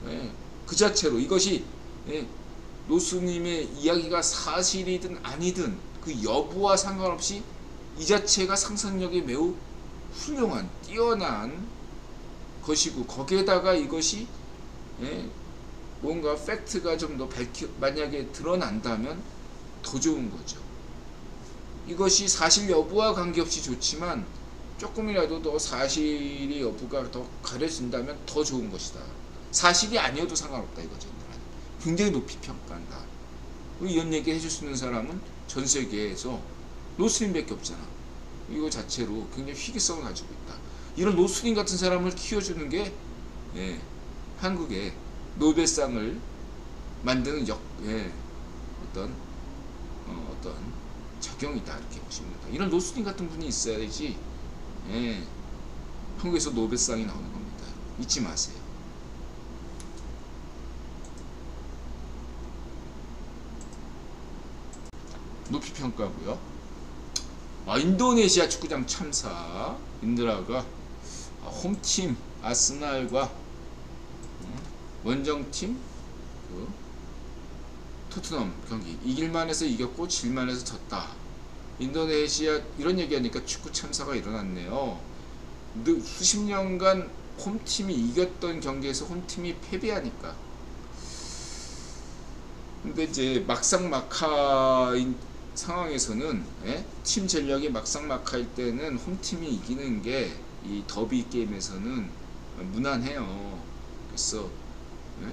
예, 그 자체로 이것이, 예, 노수님의 이야기가 사실이든 아니든 그 여부와 상관없이 이 자체가 상상력이 매우 훌륭한 뛰어난 것이고, 거기에다가 이것이, 예, 뭔가 팩트가 좀 더 만약에 드러난다면 더 좋은 거죠. 이것이 사실 여부와 관계없이 좋지만 조금이라도 더 사실의 여부가 더 가려진다면 더 좋은 것이다. 사실이 아니어도 상관없다 이거죠. 굉장히 높이 평가한다. 이런 얘기 해줄 수 있는 사람은 전 세계에서 노스린밖에 없잖아. 이거 자체로 굉장히 희귀성을 가지고 있다. 이런 노스린 같은 사람을 키워주는 게, 예, 한국의 노벨상을 만드는 예, 어떤 적용이다 이렇게 보시면 됩니다. 이런 노스린 같은 분이 있어야지, 예, 한국에서 노벨상이 나오는 겁니다. 잊지 마세요. 높이 평가고요. 인도네시아 축구장 참사. 인드라가 홈팀 아스날과 원정팀 토트넘 경기 이길만 해서 이겼고 질만 해서 졌다. 인도네시아 이런 얘기하니까 축구 참사가 일어났네요. 수십 년간 홈팀이 이겼던 경기에서 홈팀이 패배하니까. 근데 이제 막상막하인 상황에서는, 예? 팀 전력이 막상막하일 때는 홈팀이 이기는 게 이 더비 게임에서는 무난해요. 그래서, 예?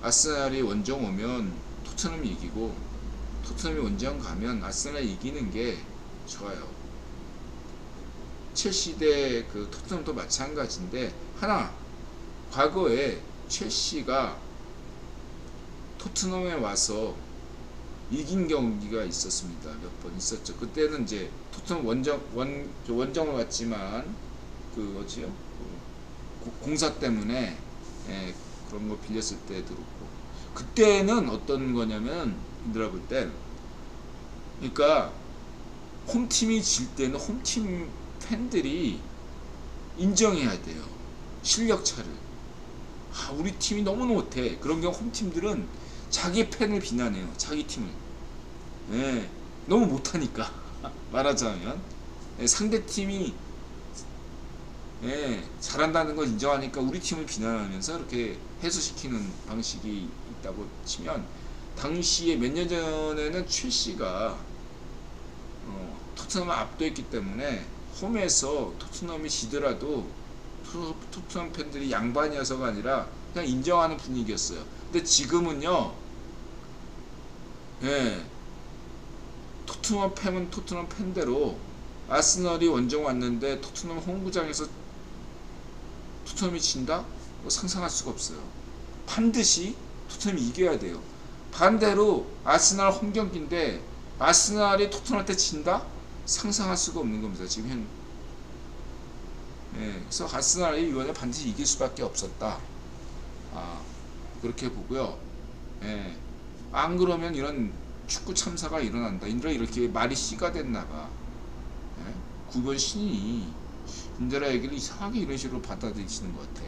아스날이 원정 오면 토트넘이 이기고, 토트넘이 원정 가면 아스날이 이기는 게 좋아요. 첼시 대 그 토트넘도 마찬가지인데, 하나 과거에 첼시가 토트넘에 와서 이긴 경기가 있었습니다. 몇 번 있었죠. 그때는 이제 토트넘 원정을 왔지만 그 뭐지요? 공사 때문에, 예, 그런 거 빌렸을 때도 그렇고. 그때는 어떤 거냐면 힘들어 볼 때, 그러니까 홈팀이 질 때는 홈팀 팬들이 인정해야 돼요. 실력 차를. 우리 팀이 너무너무 못해. 그런 경우 홈팀들은 자기 팬을 비난해요. 자기 팀을. 예, 너무 못하니까. 말하자면, 예, 상대팀이, 예, 잘한다는 걸 인정하니까 우리 팀을 비난하면서 이렇게 해소시키는 방식이 있다고 치면, 당시에 몇 년 전에는 첼시가 토트넘을 압도했기 때문에 홈에서 토트넘이 지더라도 토트넘 팬들이 양반이어서가 아니라 그냥 인정하는 분위기였어요. 근데 지금은요, 예, 토트넘 팬은 토트넘 팬대로 아스널이 원정 왔는데 토트넘 홈구장에서 토트넘이 진다? 상상할 수가 없어요. 반드시 토트넘이 이겨야 돼요. 반대로 아스날 홈경기인데 아스날이 토트넘한테 진다? 상상할 수가 없는 겁니다. 지금 예, 그래서 아스날이 이번에 반드시 이길 수밖에 없었다. 그렇게 보고요. 예, 안 그러면 이런 축구 참사가 일어난다. 인드라 이렇게 말이 씨가 됐나봐. 예? 구변 신이 인드라 얘기를 이상하게 이런 식으로 받아들이시는 것 같아.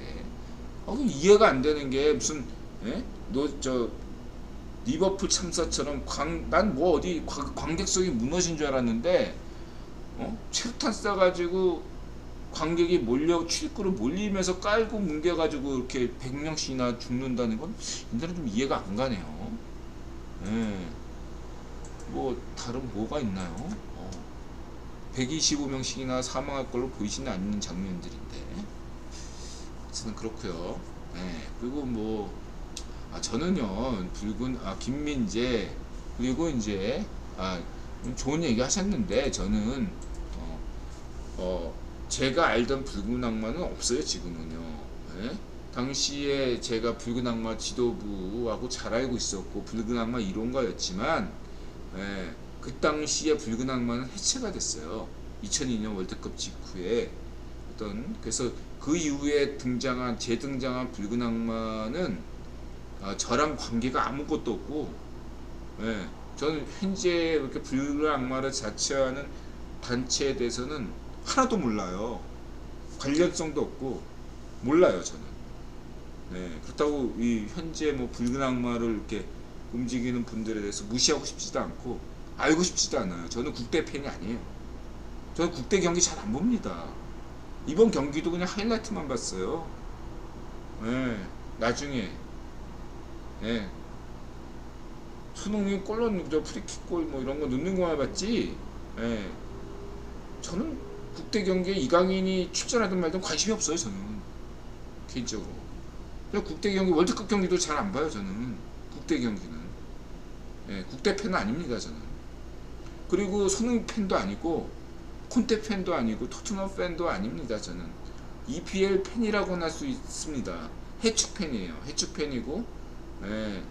이해가 안 되는 게 무슨, 예? 리버풀 참사처럼 난 뭐 어디 관객석이 무너진 줄 알았는데, 체류탄 쏴가지고 관객이 출입구로 몰리면서 깔고 뭉개가지고 이렇게 100명씩이나 죽는다는 건 인터넷 좀 이해가 안 가네요. 예. 뭐 다른 뭐가 있나요? 125명씩이나 사망할 걸로 보이지는 않는 장면들인데, 어쨌든 그렇고요. 예. 그리고 뭐 저는요, 김민재, 그리고 이제 좋은 얘기 하셨는데, 저는 제가 알던 붉은 악마는 없어요. 지금은요. 예? 당시에 제가 붉은 악마 지도부하고 잘 알고 있었고 붉은 악마 이론가였지만, 예, 그 당시에 붉은 악마는 해체가 됐어요. 2002년 월드컵 직후에. 그래서 그 이후에 재등장한 붉은 악마는 저랑 관계가 아무것도 없고, 예, 저는 현재 이렇게 붉은 악마를 자처하는 단체에 대해서는 하나도 몰라요. 관련성도 없고 몰라요 저는. 네, 그렇다고 이 현재 뭐 붉은 악마를 이렇게 움직이는 분들에 대해서 무시하고 싶지도 않고 알고 싶지도 않아요. 저는 국대 팬이 아니에요. 저는 국대 경기 잘 안 봅니다. 이번 경기도 그냥 하이라이트만 봤어요. 네, 나중에 네, 손흥민 골 넣는 저 프리킥골 뭐 이런 거 넣는 거만 봤지. 네, 저는 국대 경기에 이강인이 출전하든 말든 관심이 없어요. 저는 개인적으로. 국대 경기 월드컵 경기도 잘 안 봐요. 저는 국대 경기는. 예, 국대 팬은 아닙니다. 저는. 그리고 손흥민 팬도 아니고 콘테 팬도 아니고 토트넘 팬도 아닙니다. 저는 EPL 팬이라고는 할 수 있습니다. 해축 팬이에요. 해축 팬이고, 예,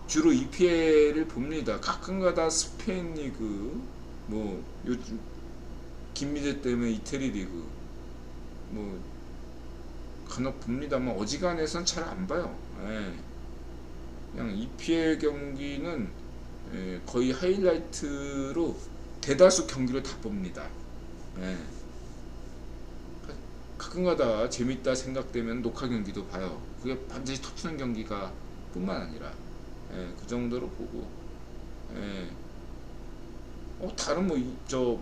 주로 EPL을 봅니다. 가끔가다 스페인 리그, 뭐 요즘 김미대 때문에 이태리 리그, 뭐 간혹 봅니다만 어지간해선 잘 안 봐요. 예. 그냥 EPL 경기는 거의 하이라이트로 대다수 경기를 다 봅니다. 예. 가끔가다 재밌다 생각되면 녹화 경기도 봐요. 그게 반드시 토트넘 경기가 뿐만 아니라, 예, 그 정도로 보고, 예. 다른 뭐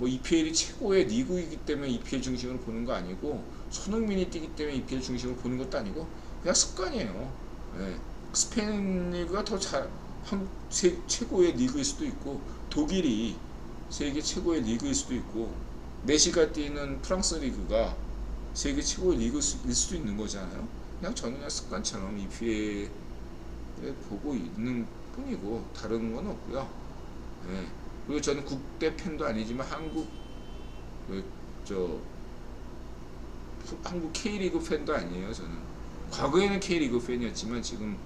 EPL이 최고의 리그이기 때문에 EPL 중심으로 보는 거 아니고, 손흥민이 뛰기 때문에 EPL 중심으로 보는 것도 아니고, 그냥 습관이에요. 예. 스페인 리그가 더 최고의 리그일 수도 있고, 독일이 세계 최고의 리그일 수도 있고, 메시가 뛰는 프랑스 리그가 세계 최고의 리그일 수도 있는 거잖아요. 그냥 저는 그냥 습관처럼 EPL을 보고 있는 뿐이고 다른 건 없고요. 예. 그리고 저는 국대 팬도 아니지만 한국 K리그 팬도 아니에요. 저는 과거에는 K리그 팬이었지만 지금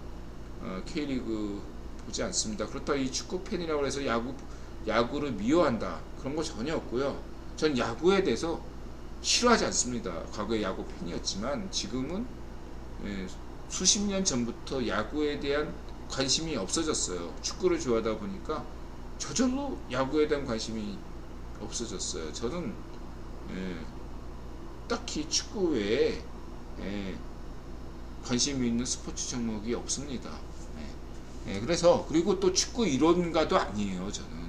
K리그 보지 않습니다. 그렇다고 이 축구 팬이라고 해서 야구를 미워한다 그런 거 전혀 없고요. 전 야구에 대해서 싫어하지 않습니다. 과거에 야구 팬이었지만 지금은, 예, 수십 년 전부터 야구에 대한 관심이 없어졌어요. 축구를 좋아하다 보니까 저절로 야구에 대한 관심이 없어졌어요. 저는, 예, 딱히 축구 외에, 예, 관심이 있는 스포츠 종목이 없습니다. 예, 그래서 그리고 또 축구 이론가도 아니에요. 저는